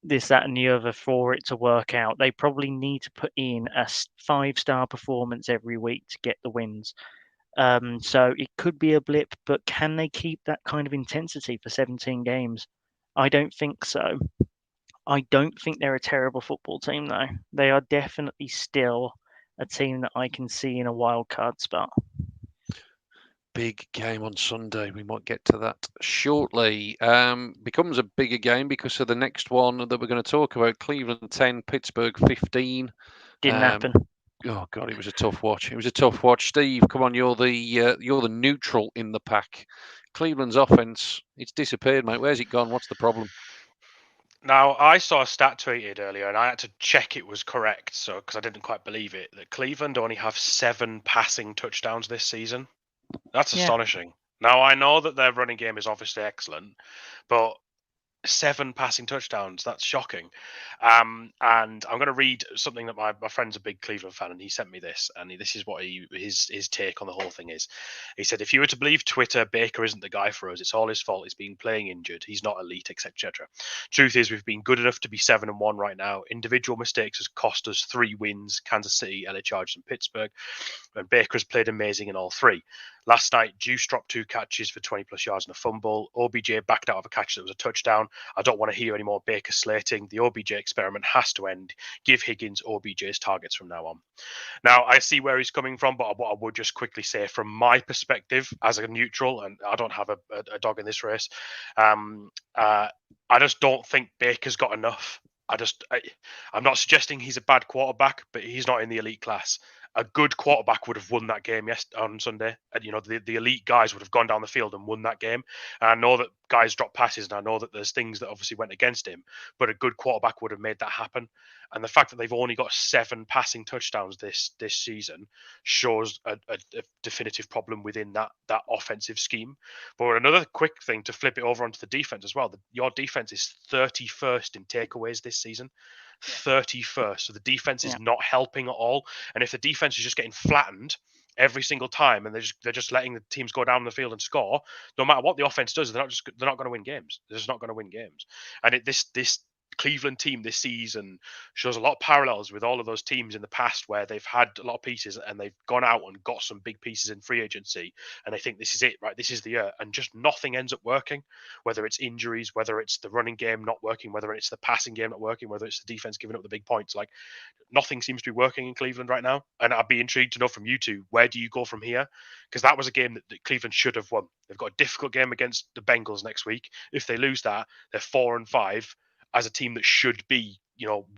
this, that, and the other for it to work out. They probably need to put in a 5-star performance every week to get the wins. So it could be a blip, but can they keep that kind of intensity for 17 games? I don't think so. I don't think they're a terrible football team, though. They are definitely still a team that I can see in a wild card spot. Big game on Sunday. We might get to that shortly. Becomes a bigger game because of the next one that we're going to talk about. Cleveland 10, Pittsburgh 15. Didn't happen. Oh God, it was a tough watch. Steve, come on, you're the neutral in the pack. Cleveland's offense, it's disappeared, mate. Where's it gone? What's the problem? Now, I saw a stat tweeted earlier, and I had to check it was correct, because I didn't quite believe it, that Cleveland only have 7 passing touchdowns this season. That's astonishing. Now, I know that their running game is obviously excellent, but 7 passing touchdowns, that's shocking. And I'm going to read something that my friend's a big Cleveland fan, and he sent me this, and this is what his take on the whole thing is. He said, if you were to believe Twitter, Baker isn't the guy for us. It's all his fault. He's been playing injured. He's not elite, etc. Truth is, we've been good enough to be 7-1 right now. Individual mistakes has cost us 3 wins: Kansas City, LA Chargers, and Pittsburgh. And Baker has played amazing in all 3. Last night, Juice dropped 2 catches for 20-plus yards and a fumble. OBJ backed out of a catch that was a touchdown. I don't want to hear any more Baker slating. The OBJ experiment has to end. Give Higgins OBJ's targets from now on. Now, I see where he's coming from, but what I would just quickly say from my perspective as a neutral, and I don't have a dog in this race, I just don't think Baker's got enough. I'm not suggesting he's a bad quarterback, but he's not in the elite class. A good quarterback would have won that game on Sunday. And, the elite guys would have gone down the field and won that game. And I know that guys drop passes, and I know that there's things that obviously went against him, but a good quarterback would have made that happen. And the fact that they've only got 7 passing touchdowns this season shows a definitive problem within that offensive scheme. But another quick thing to flip it over onto the defense as well. Your defense is 31st in takeaways this season. 31st. So the defense is not helping at all. And if the defense is just getting flattened every single time, and they're just letting the teams go down the field and score. No matter what the offense does, they're not going to win games. They're just not going to win games. And this Cleveland team this season shows a lot of parallels with all of those teams in the past where they've had a lot of pieces and they've gone out and got some big pieces in free agency, and they think this is it, right? This is the year, and just nothing ends up working. Whether it's injuries, whether it's the running game not working, whether it's the passing game not working, whether it's the defense giving up the big points, like nothing seems to be working in Cleveland right now. And I'd be intrigued to know from you two, where do you go from here? Because that was a game that Cleveland should have won. They've got a difficult game against the Bengals next week. If they lose that, they're 4-5 as a team that should be,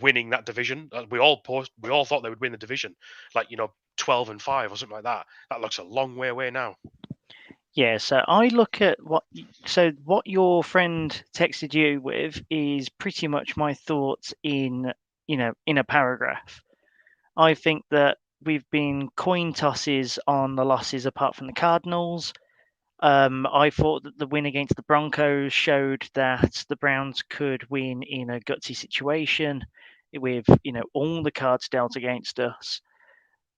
winning that division. We all thought they would win the division, 12-5 or something like that. That looks a long way away now. Yeah, so I look at what your friend texted you with is pretty much my thoughts in a paragraph. I think that we've been coin tosses on the losses apart from the Cardinals. I thought that the win against the Broncos showed that the Browns could win in a gutsy situation with, all the cards dealt against us.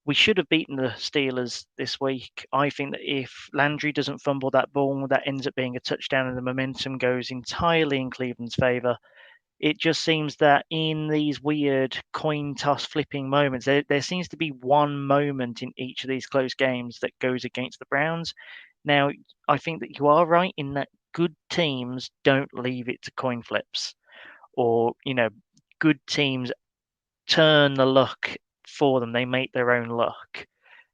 We should have beaten the Steelers this week. I think that if Landry doesn't fumble that ball, that ends up being a touchdown and the momentum goes entirely in Cleveland's favor. It just seems that in these weird coin toss flipping moments, there seems to be one moment in each of these close games that goes against the Browns. Now, I think that you are right in that good teams don't leave it to coin flips, or, good teams turn the luck for them. They make their own luck.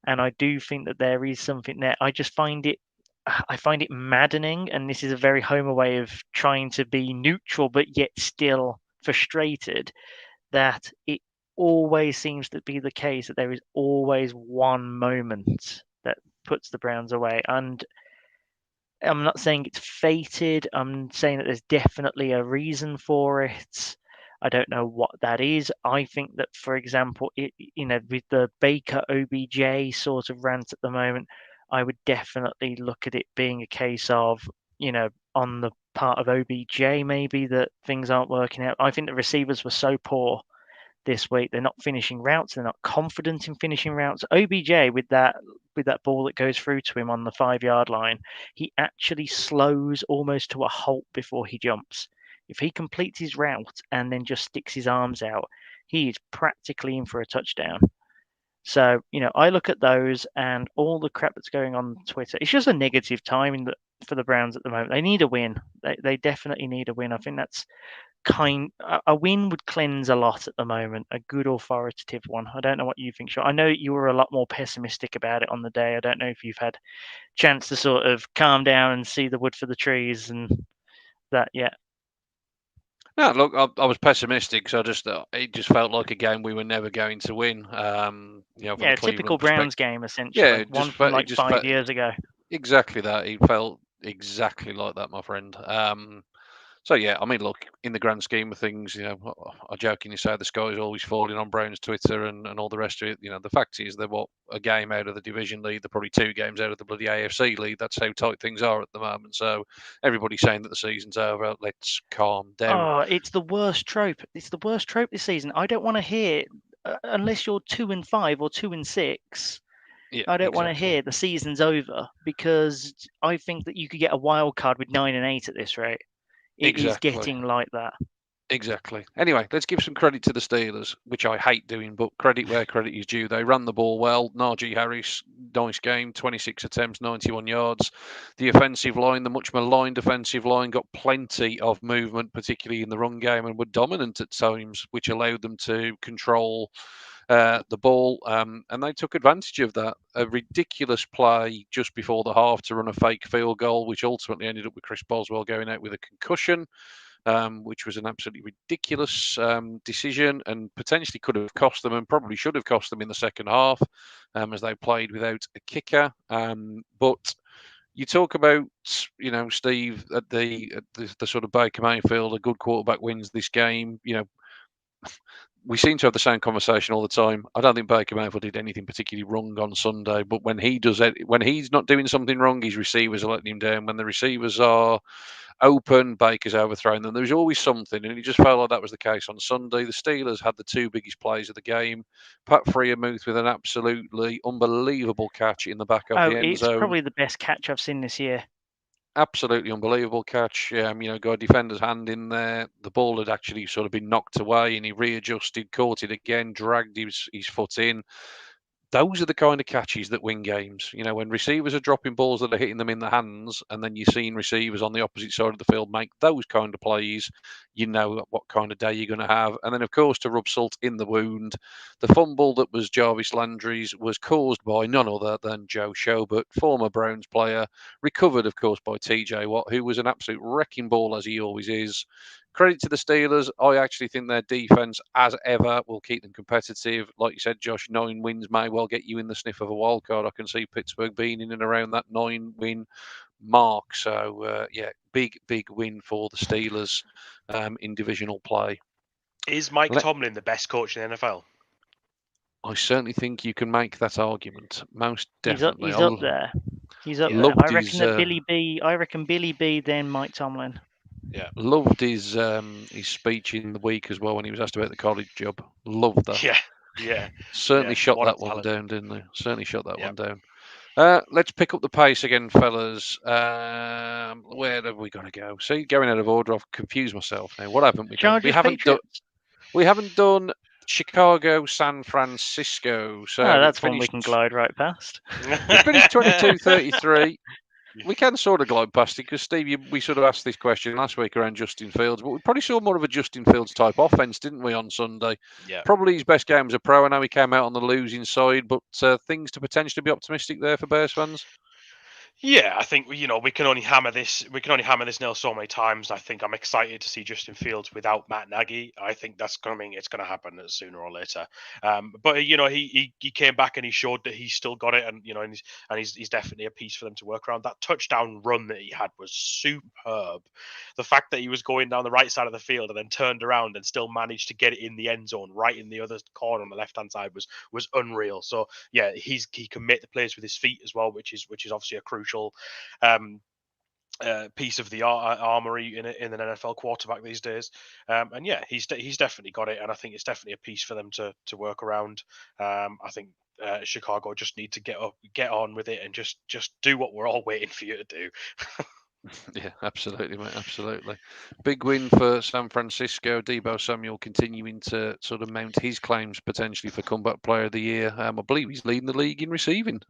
And I do think that there is something there. I find it maddening, and this is a very Homer way of trying to be neutral but yet still frustrated, that it always seems to be the case that there is always one moment that puts the Browns away. And I'm not saying it's fated. I'm saying that there's definitely a reason for it. I don't know what that is. I think that, for example, with the Baker OBJ sort of rant at the moment, I would definitely look at it being a case of, on the part of OBJ, maybe that things aren't working out. I think the receivers were so poor this week. They're not finishing routes. They're not confident in finishing routes. OBJ, with that ball that goes through to him on the 5-yard line, he actually slows almost to a halt before he jumps. If he completes his route and then just sticks his arms out, he is practically in for a touchdown. So, I look at those and all the crap that's going on Twitter. It's just a negative time for the Browns at the moment. They need a win. They definitely need a win. I think that's a win would cleanse a lot at the moment, a good authoritative one. I don't know what you think, Sean. I know you were a lot more pessimistic about it on the day. I don't know if you've had chance to sort of calm down and see the wood for the trees and that yet. No, look, I was pessimistic, so it just felt like a game we were never going to win. A typical Browns game, essentially. Yeah, one from 5 years ago. Exactly that. It felt exactly like that, my friend. So yeah, I mean, look, in the grand scheme of things, I jokingly say the sky is always falling on Browns Twitter and all the rest of it. The fact is they're a game out of the division lead. They're probably 2 games out of the bloody AFC lead. That's how tight things are at the moment. So everybody's saying that the season's over. Let's calm down. Oh, it's the worst trope. It's the worst trope this season. I don't want to hear, unless you're 2-5 or 2-6. Yeah, I don't want to hear the season's over, because I think that you could get a wild card with 9-8 at this rate. It is getting like that. Exactly. Anyway, let's give some credit to the Steelers, which I hate doing, but credit where credit is due. They ran the ball well. Najee Harris, nice game, 26 attempts, 91 yards. The offensive line, the much maligned offensive line, got plenty of movement, particularly in the run game, and were dominant at times, which allowed them to control the ball, and they took advantage of that. A ridiculous play just before the half to run a fake field goal, which ultimately ended up with Chris Boswell going out with a concussion, which was an absolutely ridiculous decision and potentially could have cost them, and probably should have cost them in the second half, as they played without a kicker. But you talk about, Steve, at the sort of Baker Mayfield, a good quarterback wins this game. we seem to have the same conversation all the time. I don't think Baker Mayfield did anything particularly wrong on Sunday, but when he does it, when he's not doing something wrong, his receivers are letting him down. When the receivers are open, Baker's overthrowing them. There's always something, and it just felt like that was the case on Sunday. The Steelers had the two biggest plays of the game. Pat Freiermuth with an absolutely unbelievable catch in the back of the end It's zone. probably the best catch I've seen this year. Absolutely unbelievable catch. Got a defender's hand in there. The ball had actually sort of been knocked away, and he readjusted, caught it again, dragged his foot in. Those are the kind of catches that win games. When receivers are dropping balls that are hitting them in the hands, and then you're seeing receivers on the opposite side of the field make those kind of plays, you know what kind of day you're going to have. And then, of course, to rub salt in the wound, the fumble that was Jarvis Landry's was caused by none other than Joe Schobert, former Browns player, recovered, of course, by TJ Watt, who was an absolute wrecking ball, as he always is. Credit to the Steelers. I actually think their defense, as ever, will keep them competitive. Like you said, Josh, 9 wins may well get you in the sniff of a wild card. I can see Pittsburgh being in and around that 9-win mark. So, big win for the Steelers in divisional play. Is Mike Tomlin the best coach in the NFL? I certainly think you can make that argument. Most definitely. He's up there. He's up there. I reckon that Billy B. I reckon Billy B. Then Mike Tomlin. Yeah, loved his speech in the week as well when he was asked about the college job. Loved that. Yeah. Certainly shot that one down, didn't they? Certainly shot that one down. Let's pick up the pace again, fellas. Where have we got to go? See, going out of order, I've confused myself now. What haven't we done? We haven't done Chicago, San Francisco. So that's one we can glide right past. We finished 22-33. We can sort of glide past it because, Steve, we sort of asked this question last week around Justin Fields, but we probably saw more of a Justin Fields type offense, didn't we, on Sunday? Yeah. Probably his best game as a pro. I know he came out on the losing side, but things to potentially be optimistic there for Bears fans? Yeah, I think we can only hammer this. We can only hammer this nail so many times. I think I'm excited to see Justin Fields without Matt Nagy. I think that's coming. It's going to happen sooner or later. But he came back and he showed that he's still got it, and he's definitely a piece for them to work around. That touchdown run that he had was superb. The fact that he was going down the right side of the field and then turned around and still managed to get it in the end zone, right in the other corner on the left hand side, was unreal. So yeah, he can make the plays with his feet as well, which is obviously a crucial piece of the armory in an NFL quarterback these days. And yeah, he's definitely got it, and I think it's definitely a piece for them to work around. I think Chicago just need to get on with it and just do what we're all waiting for you to do. Yeah, absolutely, mate. Absolutely. Big win for San Francisco. Deebo Samuel continuing to sort of mount his claims potentially for comeback player of the year. I believe he's leading the league in receiving.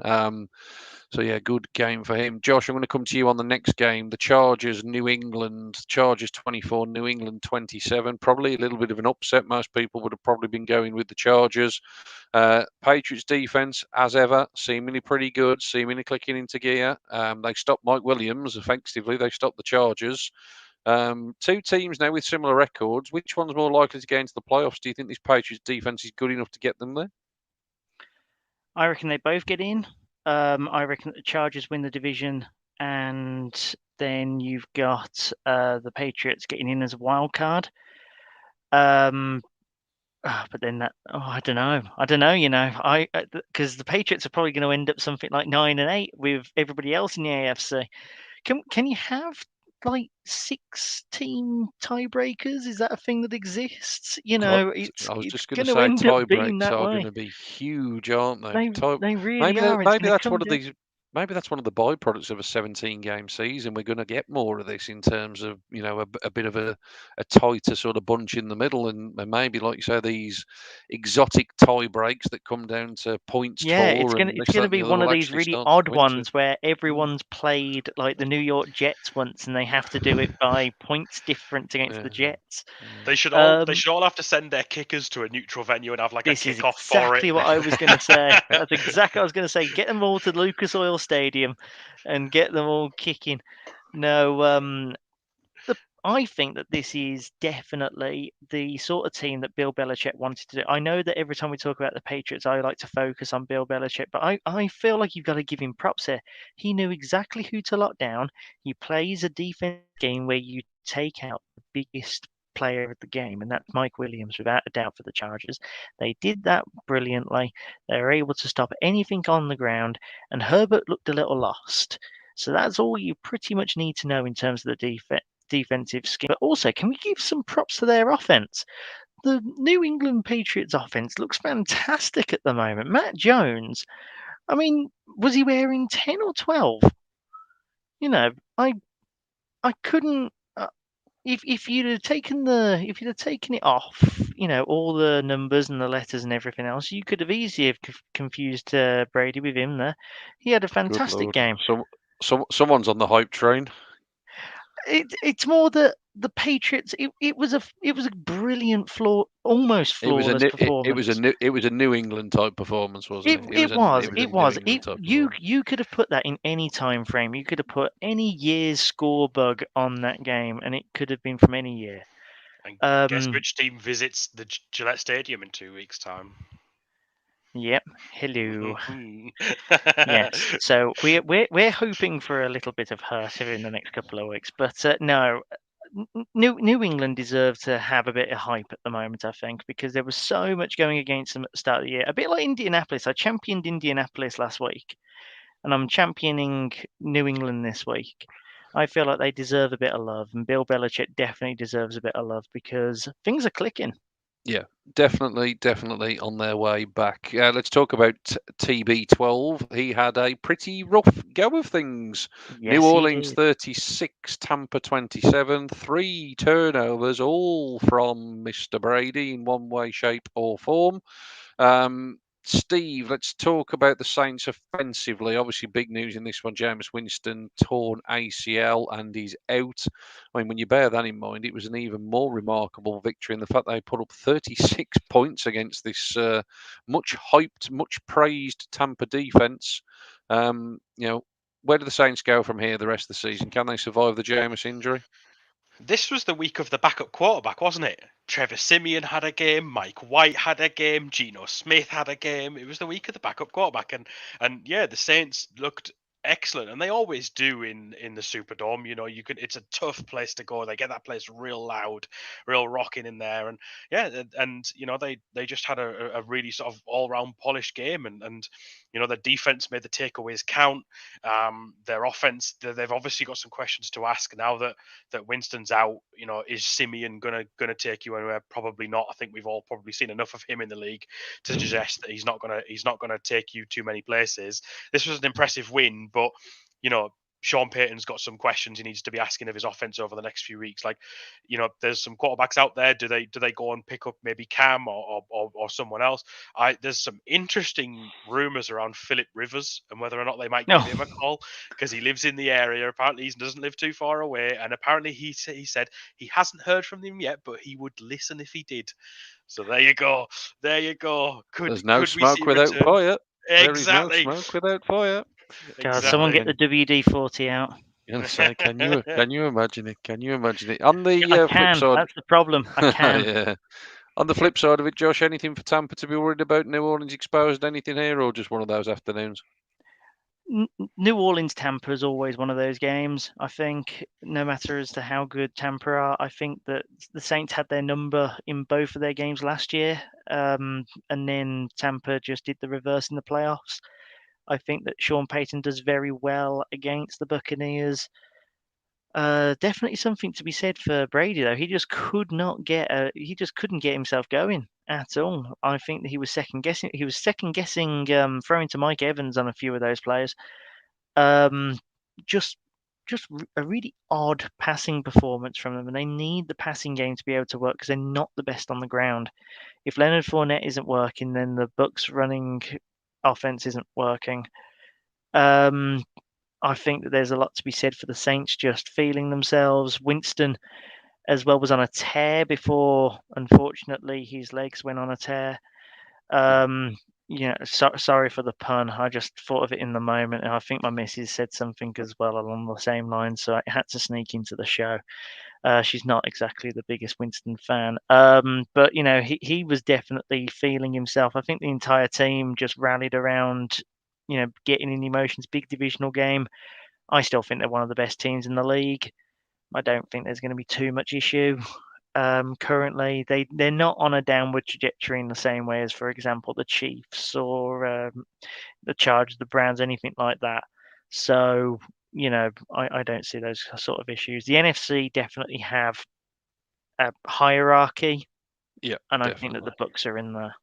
So, yeah, good game for him. Josh, I'm going to come to you on the next game. The Chargers, New England. Chargers 24, New England 27. Probably a little bit of an upset. Most people would have probably been going with the Chargers. Patriots defense, as ever, seemingly pretty good, seemingly clicking into gear. They stopped Mike Williams effectively. They stopped the Chargers. Two teams now with similar records. Which one's more likely to get into the playoffs? Do you think this Patriots defense is good enough to get them there? I reckon they both get in. I reckon that the Chargers win the division, and then you've got the Patriots getting in as a wild card. But then I don't know. Because the Patriots are probably going to end up something like 9-8 with everybody else in the AFC. Can you have like 6-team tiebreakers? Is that a thing that exists? I was just going to say tiebreaks are going to be huge, aren't they? They really are. Maybe that's one of the byproducts of a 17-game season. We're going to get more of this in terms of a bit of a tighter sort of bunch in the middle, and maybe, like you say, these exotic tie breaks that come down to points. Yeah, it's going to be one of these really odd ones where everyone's played like the New York Jets once, and they have to do it by points difference against the Jets. They should all have to send their kickers to a neutral venue and have like a kick-off for it. This is exactly what I was going to say. That's exactly what I was going to say. Get them all to Lucas Oil Stadium and get them all kicking. No, I think that this is definitely the sort of team that Bill Belichick wanted to do. I know that every time we talk about the Patriots, I like to focus on Bill Belichick, but I feel like you've got to give him props here. He knew exactly who to lock down. He plays a defense game where you take out the biggest player of the game, and that's Mike Williams, without a doubt, for the Chargers. They did that brilliantly. They were able to stop anything on the ground, and Herbert looked a little lost. So that's all you pretty much need to know in terms of the defensive scheme. But also, can we give some props to their offense? The New England Patriots offense looks fantastic at the moment. Matt Jones, I mean, was he wearing 10 or 12? You know, I couldn't. If you'd have taken it off, you know, all the numbers and the letters and everything else, you could have easily have confused Brady with him there. He had a fantastic game. So someone's on the hype train. It's more that the Patriots. It was a brilliant almost flawless performance. It was a New England type performance, wasn't it? It was. You could have put that in any time frame. You could have put any year's score bug on that game, and it could have been from any year. And guess which team visits the Gillette Stadium in 2 weeks' time? Yep. Hello. Yes. So we're hoping for a little bit of hurt in the next couple of weeks, but no. New England deserve to have a bit of hype at the moment, I think, because there was so much going against them at the start of the year. A bit like Indianapolis. I championed Indianapolis last week, and I'm championing New England this week. I feel like they deserve a bit of love, and Bill Belichick definitely deserves a bit of love because things are clicking. Yeah, definitely on their way back. Let's talk about TB12. He had a pretty rough go of things. Yes, New Orleans 36, Tampa 27, 3 turnovers, all from Mr. Brady in one way, shape, or form. Steve, let's talk about the Saints offensively. Obviously, big news in this one. Jameis Winston torn ACL and he's out. I mean, when you bear that in mind, it was an even more remarkable victory in the fact they put up 36 points against this much hyped, much praised Tampa defense. You know, where do the Saints go from here the rest of the season? Can they survive the Jameis injury? This was the week of the backup quarterback, wasn't it? Trevor Siemian had a game, Mike White had a game, Geno Smith had a game. It was the week of the backup quarterback, and yeah, the Saints looked excellent, and they always do in the Superdome. You know, it's a tough place to go. They get that place real loud, real rocking in there, and yeah, and you know they just had a really sort of all round polished game, and you know, their defense made the takeaways count. Their offense, they've obviously got some questions to ask now that Winston's out. You know, is Siemian gonna take you anywhere? Probably not. I think we've all probably seen enough of him in the league to suggest that he's not gonna take you too many places. This was an impressive win, but you know, Sean Payton's got some questions he needs to be asking of his offense over the next few weeks. Like, you know, there's some quarterbacks out there. Do they go and pick up maybe Cam or someone else? There's some interesting rumors around Philip Rivers and whether or not they might give him a call because he lives in the area. Apparently, he doesn't live too far away, and apparently he said he hasn't heard from them yet, but he would listen if he did. So there you go. There's no smoke without fire. Exactly. There is no smoke without fire. God, exactly. Someone get the WD-40 out. So can you imagine it? Can you imagine it? On the flip side, that's the problem. I can. Yeah. On the flip side of it, Josh, anything for Tampa to be worried about? New Orleans exposed anything here, or just one of those afternoons? New Orleans Tampa is always one of those games. I think no matter as to how good Tampa are, I think that the Saints had their number in both of their games last year, and then Tampa just did the reverse in the playoffs. I think that Sean Payton does very well against the Buccaneers. Definitely something to be said for Brady, though. He just couldn't get himself going at all. I think that he was second guessing. Throwing to Mike Evans on a few of those players. Just a really odd passing performance from them, and they need the passing game to be able to work because they're not the best on the ground. If Leonard Fournette isn't working, then the Bucs running offense isn't working. I think that there's a lot to be said for the Saints just feeling themselves. Winston as well was on a tear before, unfortunately, his legs went on a tear. Sorry for the pun. I just thought of it in the moment, and I think my missus said something as well along the same lines, so I had to sneak into the show. She's not exactly the biggest Winston fan, but you know, he was definitely feeling himself. I think the entire team just rallied around, you know, getting in the emotions. Big divisional game. I still think they're one of the best teams in the league. I don't think there's going to be too much issue. currently. They're not on a downward trajectory in the same way as, for example, the Chiefs or the Chargers, the Browns, anything like that. So, I don't see those sort of issues. The NFC definitely have a hierarchy. Yeah, and I definitely. think that the Bucs are in there.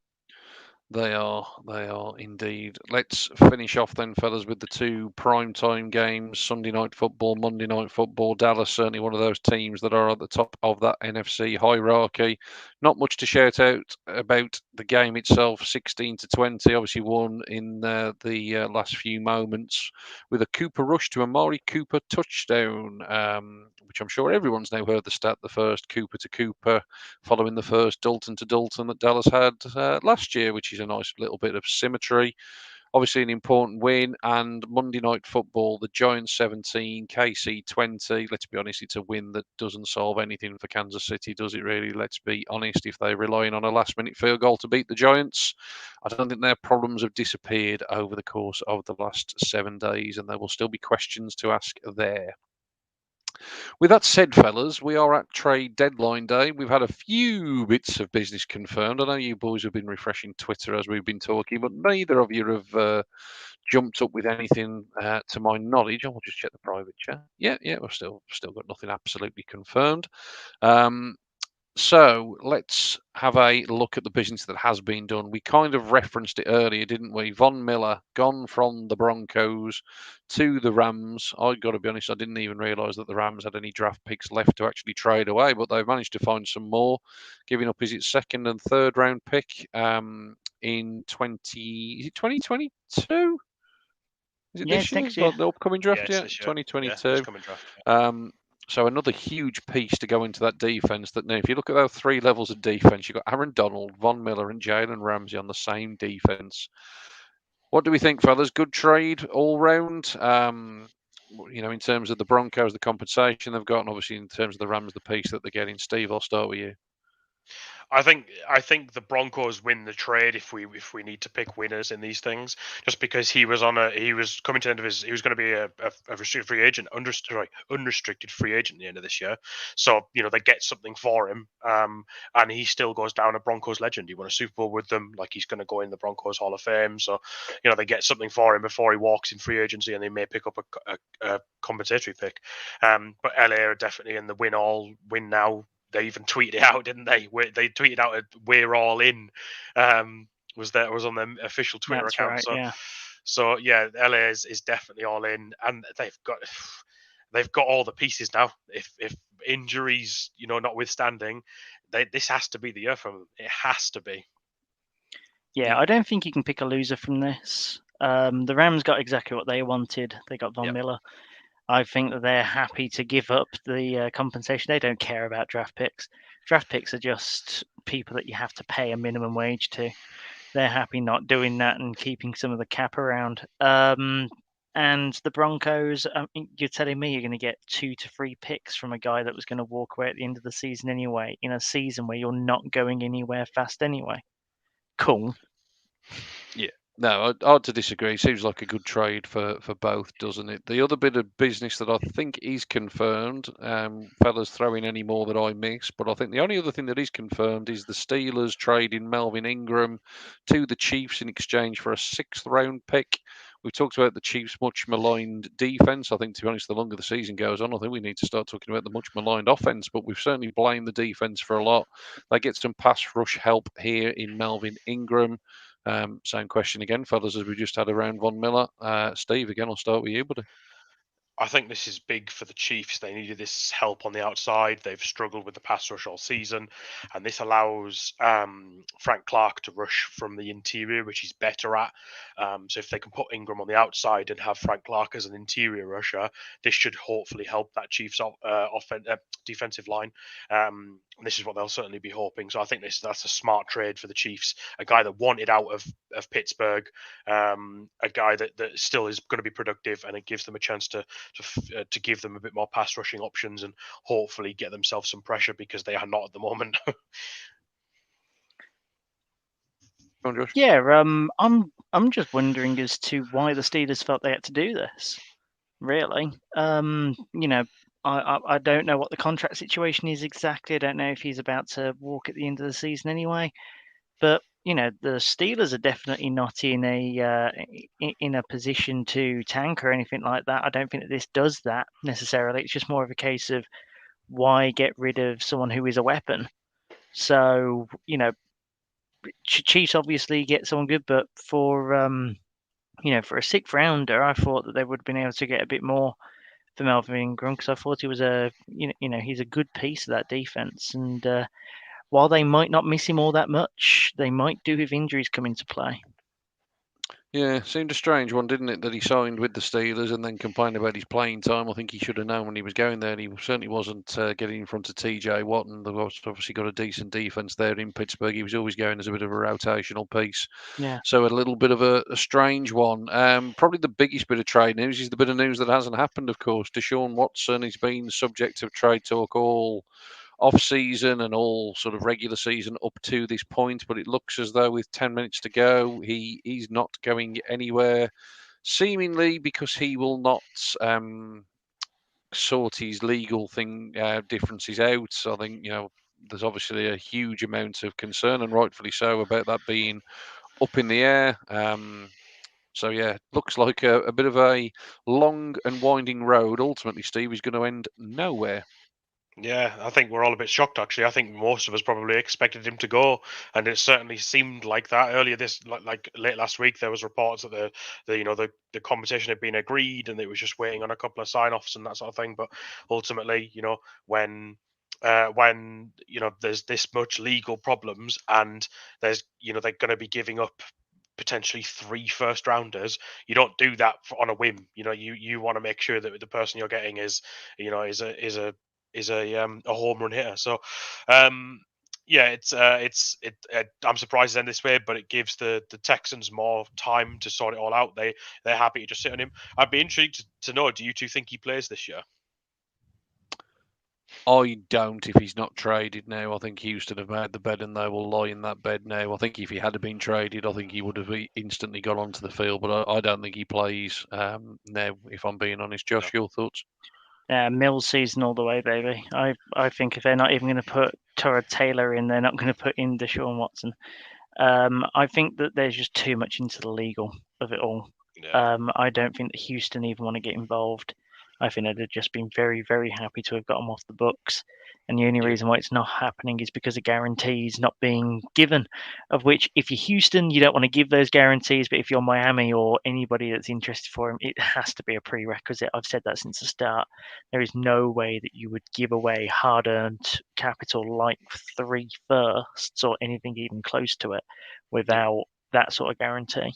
They are indeed. Let's finish off then, fellas, with the two primetime games: Sunday night football, Monday night football. Dallas certainly one of those teams that are at the top of that NFC hierarchy. Not much to shout out about the game itself. 16-20, obviously won in the last few moments with a Cooper rush to Amari Cooper touchdown, which I'm sure everyone's now heard the stat. The first Cooper to Cooper, following the first Dalton to Dalton that Dallas had last year, which is a nice little bit of symmetry. Obviously, an important win. And Monday night football, the Giants 17, KC 20. Let's be honest, it's a win that doesn't solve anything for Kansas City, does it really? Let's be honest. If they're relying on a last-minute field goal to beat the Giants, I don't think their problems have disappeared over the course of the last 7 days, and there will still be questions to ask there. With that said, fellas, we are at trade deadline day. We've had a few bits of business confirmed. I know you boys have been refreshing Twitter as we've been talking, but neither of you have jumped up with anything to my knowledge. I'll just check the private chat. Yeah, we've still got nothing absolutely confirmed. So let's have a look at the business that has been done. We kind of referenced it earlier, didn't we? Von Miller gone from the Broncos to the Rams. I've got to be honest, I didn't even realise that the Rams had any draft picks left to actually trade away, but they've managed to find some more, giving up his second and third round pick in 2022? Is it this year? Next year. The upcoming draft, it's this year. 2022. Yeah, upcoming draft. So another huge piece to go into that defense. That now, if you look at those three levels of defense, you've got Aaron Donald, Von Miller, and Jalen Ramsey on the same defense. What do we think, fellas? Good trade all round. In terms of the Broncos, the compensation they've got, and obviously in terms of the Rams, the piece that they're getting. Steve, I'll start with you. I think the Broncos win the trade if we need to pick winners in these things. Just because he was coming to the end of he was going to be a restricted free agent, unrestricted free agent at the end of this year. So they get something for him, and he still goes down a Broncos legend. He won a Super Bowl with them, like he's going to go in the Broncos Hall of Fame. So they get something for him before he walks in free agency, and they may pick up a compensatory pick. But LA are definitely in the win now. They even tweeted it out, didn't they? They tweeted out "We're all in." Was on their official Twitter That's account. Right, so, yeah. so yeah, LA is definitely all in, and they've got all the pieces now. If injuries, notwithstanding, this has to be the year for them. It has to be. Yeah, I don't think you can pick a loser from this. The Rams got exactly what they wanted. They got Von Miller. I think that they're happy to give up the compensation. They don't care about draft picks. Draft picks are just people that you have to pay a minimum wage to. They're happy not doing that and keeping some of the cap around. And the Broncos, you're telling me you're going to get 2 to 3 picks from a guy that was going to walk away at the end of the season anyway, in a season where you're not going anywhere fast anyway. Cool. Yeah. No, hard to disagree. Seems like a good trade for both, doesn't it? The other bit of business that I think is confirmed, fellas throw in any more that I miss, but I think the only other thing that is confirmed is the Steelers trading Melvin Ingram to the Chiefs in exchange for a 6th round pick. We've talked about the Chiefs' much maligned defense. I think, to be honest, the longer the season goes on, I think we need to start talking about the much maligned offense, but we've certainly blamed the defense for a lot. They get some pass rush help here in Melvin Ingram. Same question again, fellas, as we just had around Von Miller. Steve, again, I'll start with you, buddy. I think this is big for the Chiefs. They needed this help on the outside. They've struggled with the pass rush all season, and this allows Frank Clark to rush from the interior, which he's better at. So if they can put Ingram on the outside and have Frank Clark as an interior rusher, this should hopefully help that Chiefs defensive line. This is what they'll certainly be hoping. So I think that's a smart trade for the Chiefs. A guy that wanted out of Pittsburgh, a guy that still is going to be productive, and it gives them a chance to give them a bit more pass rushing options and hopefully get themselves some pressure, because they are not at the moment. Yeah, I'm just wondering as to why the Steelers felt they had to do this. Really, I don't know what the contract situation is exactly. I don't know if he's about to walk at the end of the season anyway. But the Steelers are definitely not in a position to tank or anything like that. I don't think that this does that necessarily. It's just more of a case of why get rid of someone who is a weapon. So Chiefs obviously get someone good, but for for a 6th rounder, I thought that they would have been able to get a bit more for Melvin Ingram, because I thought he was he's a good piece of that defense. And while they might not miss him all that much, they might do if injuries come into play. Yeah, seemed a strange one, didn't it, that he signed with the Steelers and then complained about his playing time. I think he should have known when he was going there, and he certainly wasn't getting in front of TJ Watt, and they've obviously got a decent defense there in Pittsburgh. He was always going as a bit of a rotational piece. Yeah. So a little bit of a strange one. Probably the biggest bit of trade news is the bit of news that hasn't happened, of course. Deshaun Watson has been the subject of trade talk all off-season and all sort of regular season up to this point, but it looks as though with 10 minutes to go, he's not going anywhere, seemingly because he will not sort his legal differences out. So I think there's obviously a huge amount of concern, and rightfully so, about that being up in the air. So yeah, looks like a bit of a long and winding road. Ultimately, Steve, is going to end nowhere. Yeah, I think we're all a bit shocked, actually. I think most of us probably expected him to go, and it certainly seemed like that earlier like late last week. There was reports that the competition had been agreed, and it was just waiting on a couple of sign-offs and that sort of thing. But ultimately, when there's this much legal problems, and there's they're going to be giving up potentially 3 first rounders, you don't do that on a whim. You want to make sure that the person you're getting is a home run hitter. So yeah, I'm surprised then this way, but it gives the Texans more time to sort it all out. They're happy to just sit on him. I'd be intrigued to know, do you two think he plays this year? I don't, if he's not traded now. I think Houston have made the bed and they will lie in that bed now. I think if he had been traded, I think he would have instantly got onto the field, but I don't think he plays now, if I'm being honest. Josh, your thoughts? Mills season all the way, baby. I think if they're not even going to put Tyrod Taylor in, they're not going to put in Deshaun Watson. I think that there's just too much into the legal of it all. Yeah. I don't think that Houston even want to get involved. I think they'd have just been very, very happy to have got him off the books. And the only reason why it's not happening is because of guarantees not being given, of which if you're Houston, you don't want to give those guarantees. But if you're Miami or anybody that's interested for him, it has to be a prerequisite. I've said that since the start. There is no way that you would give away hard-earned capital like 3 firsts or anything even close to it without that sort of guarantee.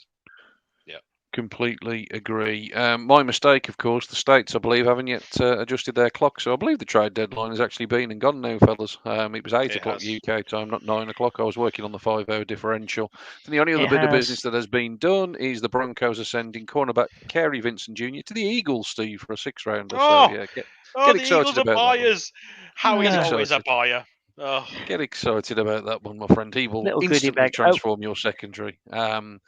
Completely agree. My mistake, of course. The States, I believe, haven't yet adjusted their clock, so I believe the trade deadline has actually been and gone now, fellas. It was 8 o'clock UK time, not 9 o'clock. I was working on the 5-hour differential. And the only other bit of business that has been done is the Broncos are sending cornerback Kerry Vincent Jr. to the Eagles, Steve, for a 6th rounder. Oh, so yeah, get the excited Eagles are about buyers. How is Get always a excited. buyer? Oh. Get excited about that one, my friend. He will Little goodie instantly bag. transform your secondary. So And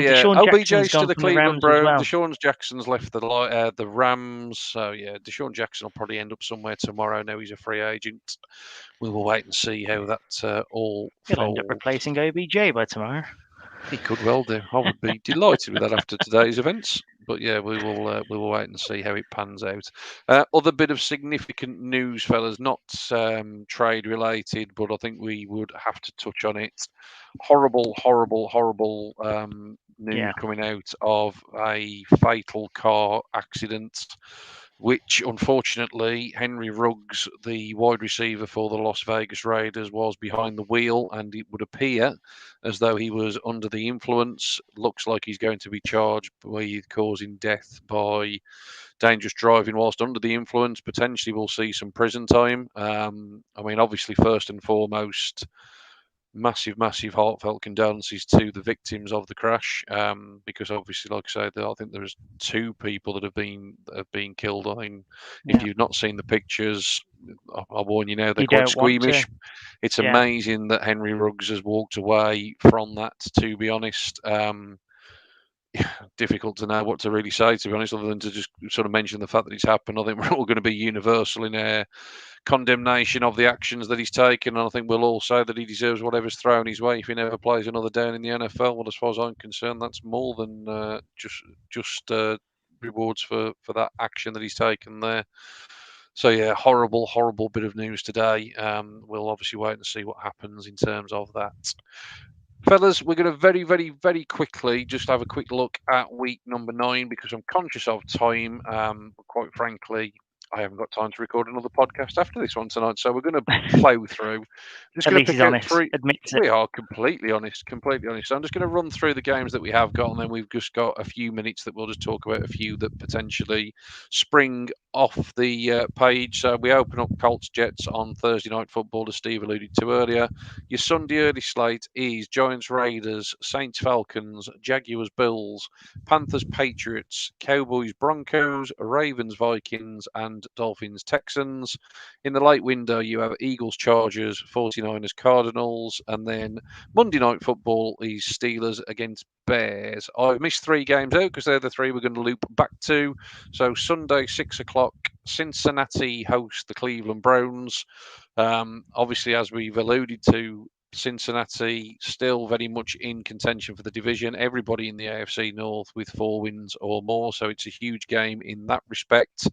yeah, Deshaun OBJ's Jackson's to gone the from the Cleveland Rams as Browns. well. Deshaun Jackson's left the Rams. So yeah, Deshaun Jackson will probably end up somewhere tomorrow. Now he's a free agent. We will wait and see how that all He'll end up folds. replacing OBJ by tomorrow. He could well do. I would be delighted with that after today's events. But yeah, we will wait and see how it pans out. Other bit of significant news, fellas, not trade related, but I think we would have to touch on it. Horrible news coming out of a fatal car accident, which unfortunately Henry Ruggs, the wide receiver for the Las Vegas Raiders, was behind the wheel, and it would appear as though he was under the influence. Looks like he's going to be charged with causing death by dangerous driving whilst under the influence. Potentially we'll see some prison time. I mean, obviously, first and foremost, massive heartfelt condolences to the victims of the crash, because obviously, like I said, I think there's 2 people that have been killed. I mean, if you've not seen the pictures, I'll warn you now, they're quite squeamish. It's amazing that Henry Ruggs has walked away from that, to be honest. difficult to know what to really say, to be honest, other than to just sort of mention the fact that it's happened. I think we're all going to be universal in our condemnation of the actions that he's taken, and I think we'll all say that he deserves whatever's thrown his way if he never plays another down in the NFL. Well, as far as I'm concerned, that's more than just rewards for that action that he's taken there. So yeah, horrible bit of news today. We'll obviously wait and see what happens in terms of that. Fellas, we're going to very quickly just have a quick look at week number 9 because I'm conscious of time. Quite frankly, I haven't got time to record another podcast after this one tonight, so we're going to plow through. Just At going least to he's pick out honest. 3. Admits it. We are completely honest. So I'm just going to run through the games that we have got, and then we've just got a few minutes that we'll just talk about a few that potentially spring off the page. So we open up Colts Jets on Thursday Night Football, as Steve alluded to earlier. Your Sunday early slate is Giants Raiders, Saints Falcons, Jaguars Bills, Panthers Patriots, Cowboys Broncos, Ravens Vikings, and Dolphins Texans. In the late window, you have Eagles Chargers, 49ers Cardinals, and then Monday Night Football is Steelers against Bears. I've missed 3 games out because they're the 3 we're going to loop back to. So Sunday, 6 o'clock, Cincinnati host the Cleveland Browns. Obviously, as we've alluded to, Cincinnati still very much in contention for the division. Everybody in the AFC North with 4 wins or more, so it's a huge game in that respect.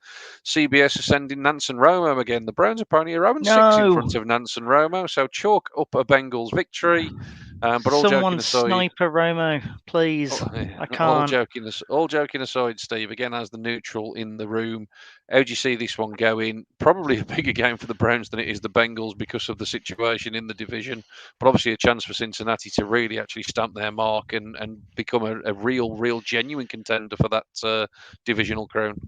CBS is sending Nance and Romo again. The Browns apparently are 0-6 in front of Nance and Romo, so chalk up a Bengals victory. But all Someone joking aside, sniper Romo, please. I can't. all joking aside, Steve, again as the neutral in the room, how do you see this one going? Probably a bigger game for the Browns than it is the Bengals because of the situation in the division, but obviously a chance for Cincinnati to really actually stamp their mark and become a real genuine contender for that divisional crown.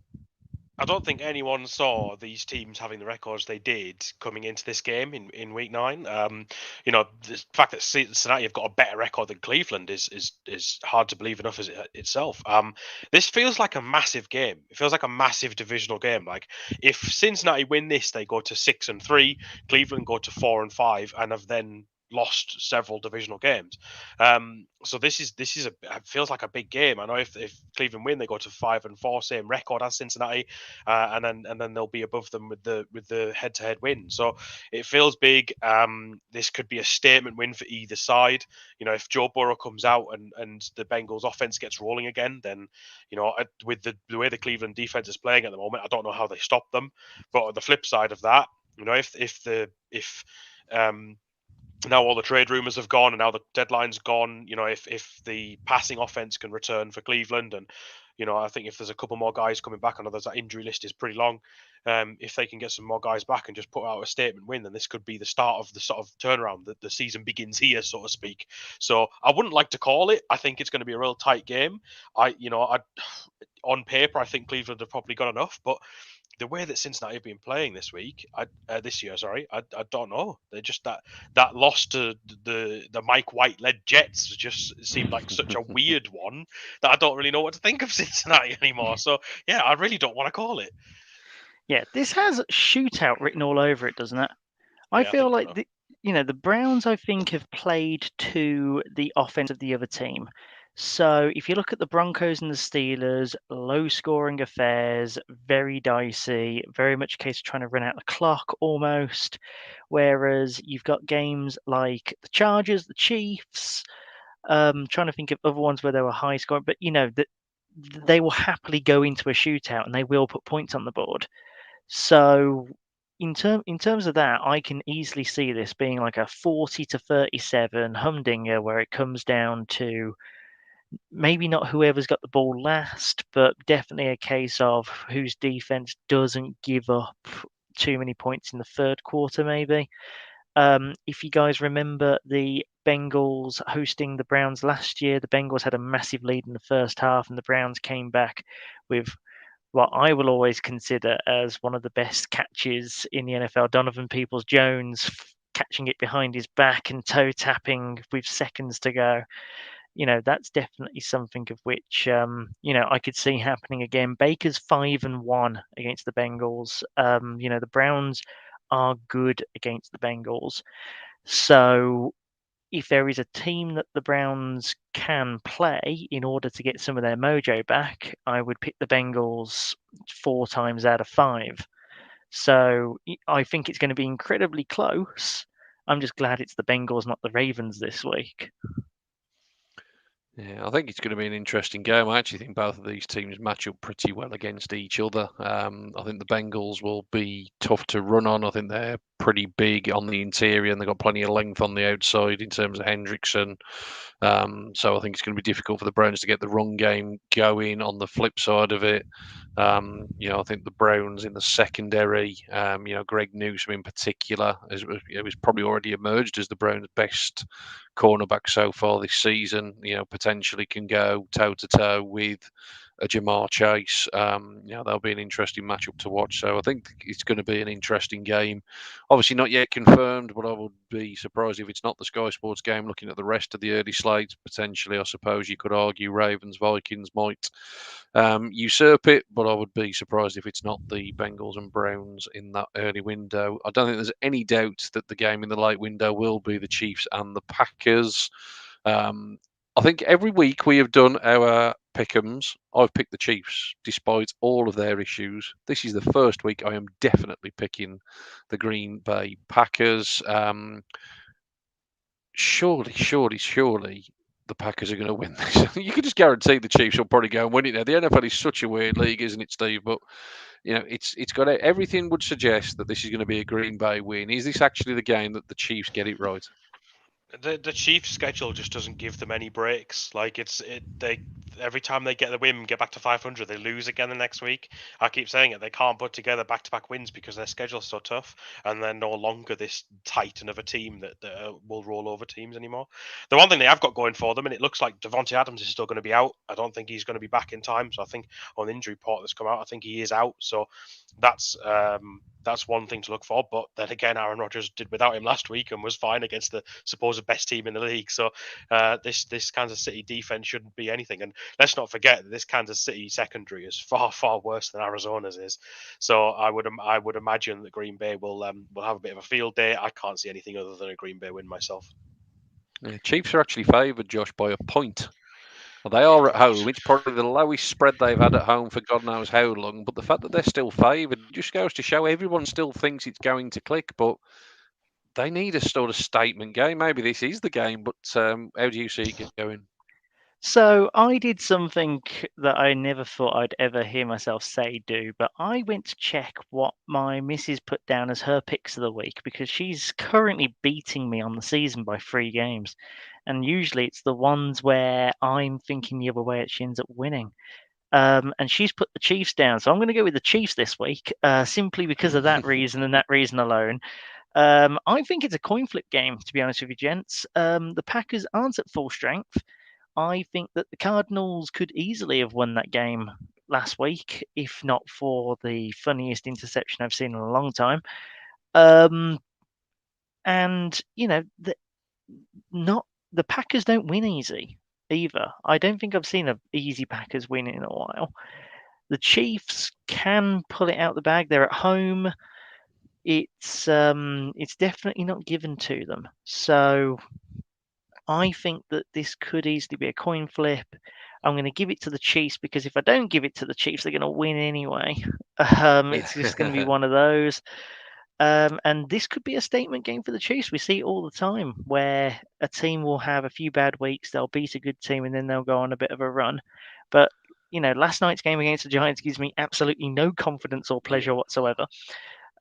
I don't think anyone saw these teams having the records they did coming into this game in week 9. The fact that Cincinnati have got a better record than Cleveland is hard to believe enough as itself. This feels like a massive game. It feels like a massive divisional game. Like if Cincinnati win this, they go to 6-3. Cleveland go to 4-5, and have then lost several divisional games. So this is it feels like a big game. I know if Cleveland win, they go to 5-4, same record as Cincinnati, and then they'll be above them with the head-to-head win. So it feels big. This could be a statement win for either side. If Joe Burrow comes out and the Bengals offense gets rolling again, then with the way the Cleveland defense is playing at the moment, I don't know how they stop them. But on the flip side of that, if now all the trade rumors have gone and now the deadline's gone, if the passing offense can return for Cleveland, and I think if there's a couple more guys coming back, I know that injury list is pretty long. If they can get some more guys back and just put out a statement win, then this could be the start of the sort of turnaround. The season begins here, so to speak. So I wouldn't like to call it. I think it's going to be a real tight game. On paper, I think Cleveland have probably got enough, but the way that Cincinnati have been playing this year, I don't know. They just that loss to the Mike White led Jets just seemed like such a weird one that I don't really know what to think of Cincinnati anymore. So yeah, I really don't want to call it. Yeah, this has shootout written all over it, doesn't it? I feel like the Browns, I think, have played to the offense of the other team. So if you look at the Broncos and the Steelers, low-scoring affairs, very dicey, very much a case of trying to run out the clock almost. Whereas you've got games like the Chargers, the Chiefs. Trying to think of other ones where they were high scoring, but they will happily go into a shootout and they will put points on the board. So in terms of that, I can easily see this being like a 40-37 humdinger where it comes down to maybe not whoever's got the ball last, but definitely a case of whose defense doesn't give up too many points in the third quarter, maybe. If you guys remember the Bengals hosting the Browns last year, the Bengals had a massive lead in the first half and the Browns came back with what I will always consider as one of the best catches in the NFL. Donovan Peoples-Jones catching it behind his back and toe tapping with seconds to go. That's definitely something of which, I could see happening again. Baker's 5-1 against the Bengals. The Browns are good against the Bengals. So, if there is a team that the Browns can play in order to get some of their mojo back, I would pick the Bengals 4 times out of 5. So I think it's going to be incredibly close. I'm just glad it's the Bengals, not the Ravens this week. Yeah, I think it's going to be an interesting game. I actually think both of these teams match up pretty well against each other. I think the Bengals will be tough to run on. I think they're pretty big on the interior and they've got plenty of length on the outside in terms of Hendrickson. So I think it's going to be difficult for the Browns to get the run game going. On the flip side of it, I think the Browns in the secondary, Greg Newsome in particular, has probably already emerged as the Browns' best cornerback so far this season. Potentially can go toe to toe with a Jamar Chase. That'll be an interesting matchup to watch. So I think it's going to be an interesting game. Obviously not yet confirmed, but I would be surprised if it's not the Sky Sports game. Looking at the rest of the early slates, potentially, I suppose you could argue Ravens, Vikings might usurp it, but I would be surprised if it's not the Bengals and Browns in that early window. I don't think there's any doubt that the game in the late window will be the Chiefs and the Packers. I think every week we have done our pick'ems. I've picked the Chiefs despite all of their issues. This is the first week I am definitely picking the Green Bay Packers. Surely the Packers are going to win this. You can just guarantee the Chiefs will probably go and win it now. The NFL is such a weird league, isn't it, Steve? But it's got everything would suggest that this is going to be a Green Bay win. Is this actually the game that the Chiefs get it right? The Chiefs' schedule just doesn't give them any breaks. Like they every time they get the win, get back to 500, they lose again the next week. I keep saying it. They can't put together back-to-back wins because their schedule's so tough, and they're no longer this titan of a team that will roll over teams anymore. The one thing they have got going for them, and it looks like Devontae Adams is still going to be out. I don't think he's going to be back in time. So I think on the injury report that's come out, I think he is out. So that's one thing to look for. But then again, Aaron Rodgers did without him last week and was fine against the supposed best team in the league. So this Kansas City defense shouldn't be anything. And let's not forget that this Kansas City secondary is far worse than Arizona's is. So I would imagine that Green Bay will have a bit of a field day. I can't see anything other than a Green Bay win myself. Yeah, Chiefs are actually favoured, Josh, by a point. Well, they are at home. It's probably the lowest spread they've had at home for God knows how long. But the fact that they're still favoured just goes to show everyone still thinks it's going to click. But they need a sort of statement game. Maybe this is the game. But how do you see it going? So I did something that I never thought I'd ever hear myself do, but I went to check what my missus put down as her picks of the week because she's currently beating me on the season by 3 games. And usually it's the ones where I'm thinking the other way that she ends up winning. And she's put the Chiefs down. So I'm going to go with the Chiefs this week, simply because of that reason and that reason alone. I think it's a coin flip game, to be honest with you, gents. The Packers aren't at full strength. I think that the Cardinals could easily have won that game last week, if not for the funniest interception I've seen in a long time. And the Packers don't win easy either. I don't think I've seen an easy Packers win in a while. The Chiefs can pull it out the bag. They're at home. It's definitely not given to them. So I think that this could easily be a coin flip. I'm going to give it to the Chiefs because if I don't give it to the Chiefs, they're going to win anyway. It's just going to be one of those. And this could be a statement game for the Chiefs. We see it all the time where a team will have a few bad weeks, they'll beat a good team, and then they'll go on a bit of a run. But, last night's game against the Giants gives me absolutely no confidence or pleasure whatsoever.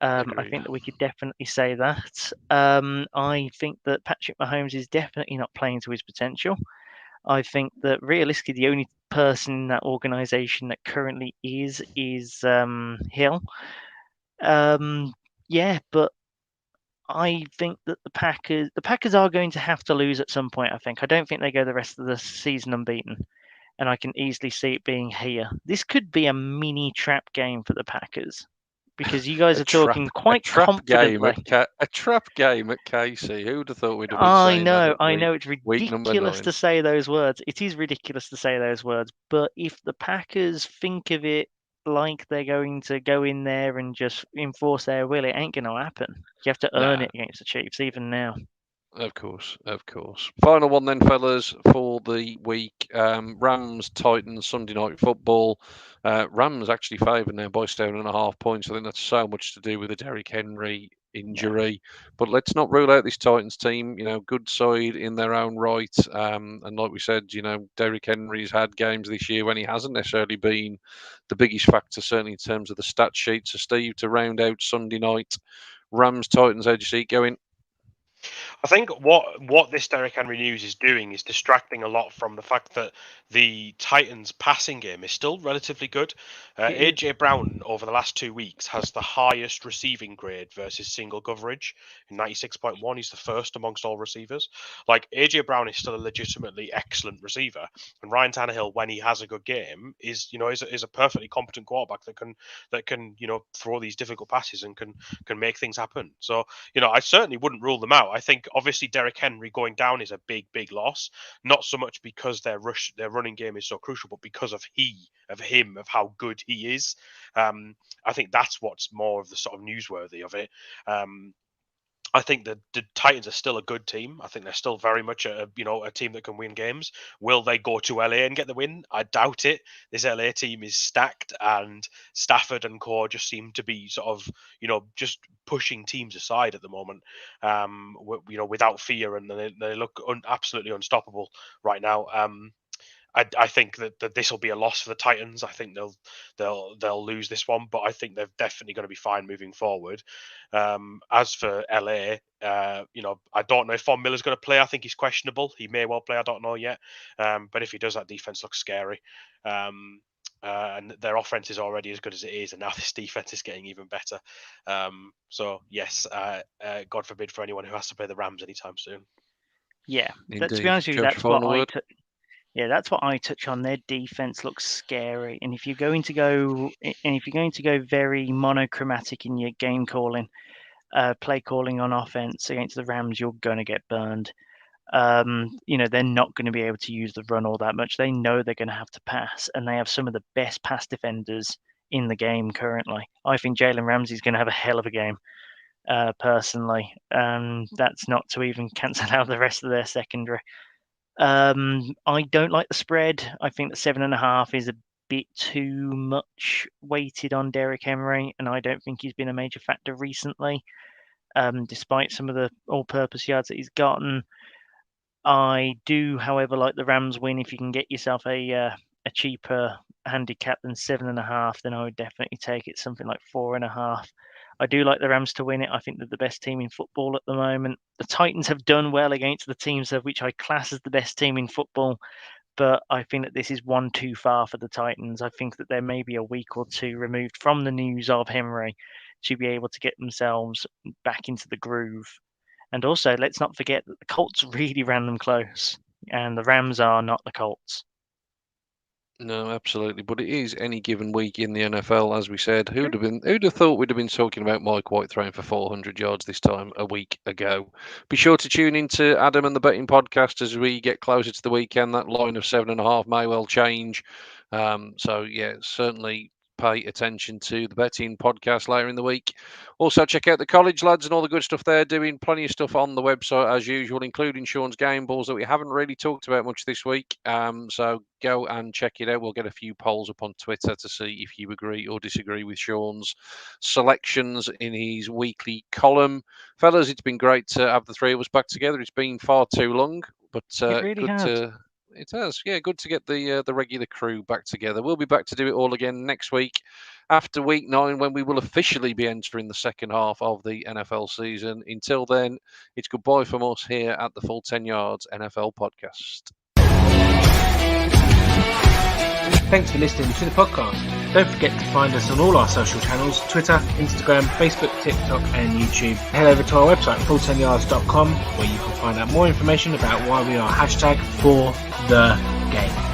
I think that we could definitely say that. I think that Patrick Mahomes is definitely not playing to his potential. I think that realistically, the only person in that organization that currently is Hill. But I think that the Packers are going to have to lose at some point. I don't think they go the rest of the season unbeaten, and I can easily see it being here. This could be a mini trap game for the Packers. Because you guys are talking quite confidently. A trap game at KC. Who would have thought we'd have been saying that? I know. It's ridiculous to say those words. It is ridiculous to say those words. But if the Packers think of it like they're going to go in there and just enforce their will, it ain't going to happen. You have to earn it against the Chiefs, even now. Of course. Final one then, fellas, for the week. Rams, Titans, Sunday night football. Rams actually favoured now by 7.5 points. I think that's so much to do with the Derrick Henry injury. But let's not rule out this Titans team. Good side in their own right. And like we said, Derrick Henry's had games this year when he hasn't necessarily been the biggest factor, certainly in terms of the stat sheet. So, Steve, to round out Sunday night, Rams, Titans, how do you see it going? I think what this Derrick Henry news is doing is distracting a lot from the fact that the Titans' passing game is still relatively good. AJ Brown over the last 2 weeks has the highest receiving grade versus single coverage in 96.1. He's the first amongst all receivers. Like, AJ Brown is still a legitimately excellent receiver, and Ryan Tannehill, when he has a good game, is a perfectly competent quarterback that can throw these difficult passes and can make things happen. So I certainly wouldn't rule them out. I think obviously Derrick Henry going down is a big loss, not so much because their running game is so crucial, but because of how good he is. I think that's what's more of the sort of newsworthy of it. I think that the Titans are still a good team. I think they're still very much a team that can win games. Will they go to LA and get the win? I doubt it. This LA team is stacked, and Stafford and co just seem to be sort of just pushing teams aside at the moment, without fear, and they look absolutely unstoppable right now. I think that this will be a loss for the Titans. I think they'll lose this one, but I think they're definitely going to be fine moving forward. As for LA, I don't know if Von Miller's going to play. I think he's questionable. He may well play. I don't know yet. But if he does, that defense looks scary. And their offense is already as good as it is, and now this defense is getting even better. So yes, God forbid for anyone who has to play the Rams anytime soon. Yeah, to be honest with you, that's what I touch on. Their defense looks scary, and if you're going to go very monochromatic in your game calling, play calling on offense against the Rams, you're going to get burned. They're not going to be able to use the run all that much. They know they're going to have to pass, and they have some of the best pass defenders in the game currently. I think Jalen Ramsey's going to have a hell of a game, personally. That's not to even cancel out the rest of their secondary. I don't like the spread. I think that 7.5 is a bit too much weighted on Derrick Henry, and I don't think he's been a major factor recently, despite some of the all-purpose yards that he's gotten. I do, however, like the Rams win. If you can get yourself a cheaper handicap than 7.5, then I would definitely take it, something like 4.5. I do like the Rams to win it. I think they're the best team in football at the moment. The Titans have done well against the teams of which I class as the best team in football, but I think that this is one too far for the Titans. I think that they're maybe a week or two removed from the news of Henry to be able to get themselves back into the groove. And also, let's not forget that the Colts really ran them close, and the Rams are not the Colts. No, absolutely. But it is any given week in the NFL, as we said. Who'd have thought we'd have been talking about Mike White throwing for 400 yards this time a week ago? Be sure to tune into Adam and the Betting Podcast as we get closer to the weekend. That line of 7.5 may well change. So yeah, certainly pay attention to the Betting Podcast later in the week. Also, check out the College Lads and all the good stuff they're doing. Plenty of stuff on the website as usual, including Sean's game balls that we haven't really talked about much this week. So go and check it out. We'll get a few polls up on Twitter to see if you agree or disagree with Sean's selections in his weekly column. Fellas, it's been great to have the three of us back together. It's been far too long, but it really has. It has, yeah. Good to get the regular crew back together. We'll be back to do it all again next week after week 9, when we will officially be entering the second half of the NFL season. Until then, it's goodbye from us here at the Full 10 Yards NFL Podcast. Thanks for listening to the podcast. Don't forget to find us on all our social channels: Twitter, Instagram, Facebook, TikTok and YouTube. Head over to our website, full10yards.com, where you can find out more information about why we are #4the game.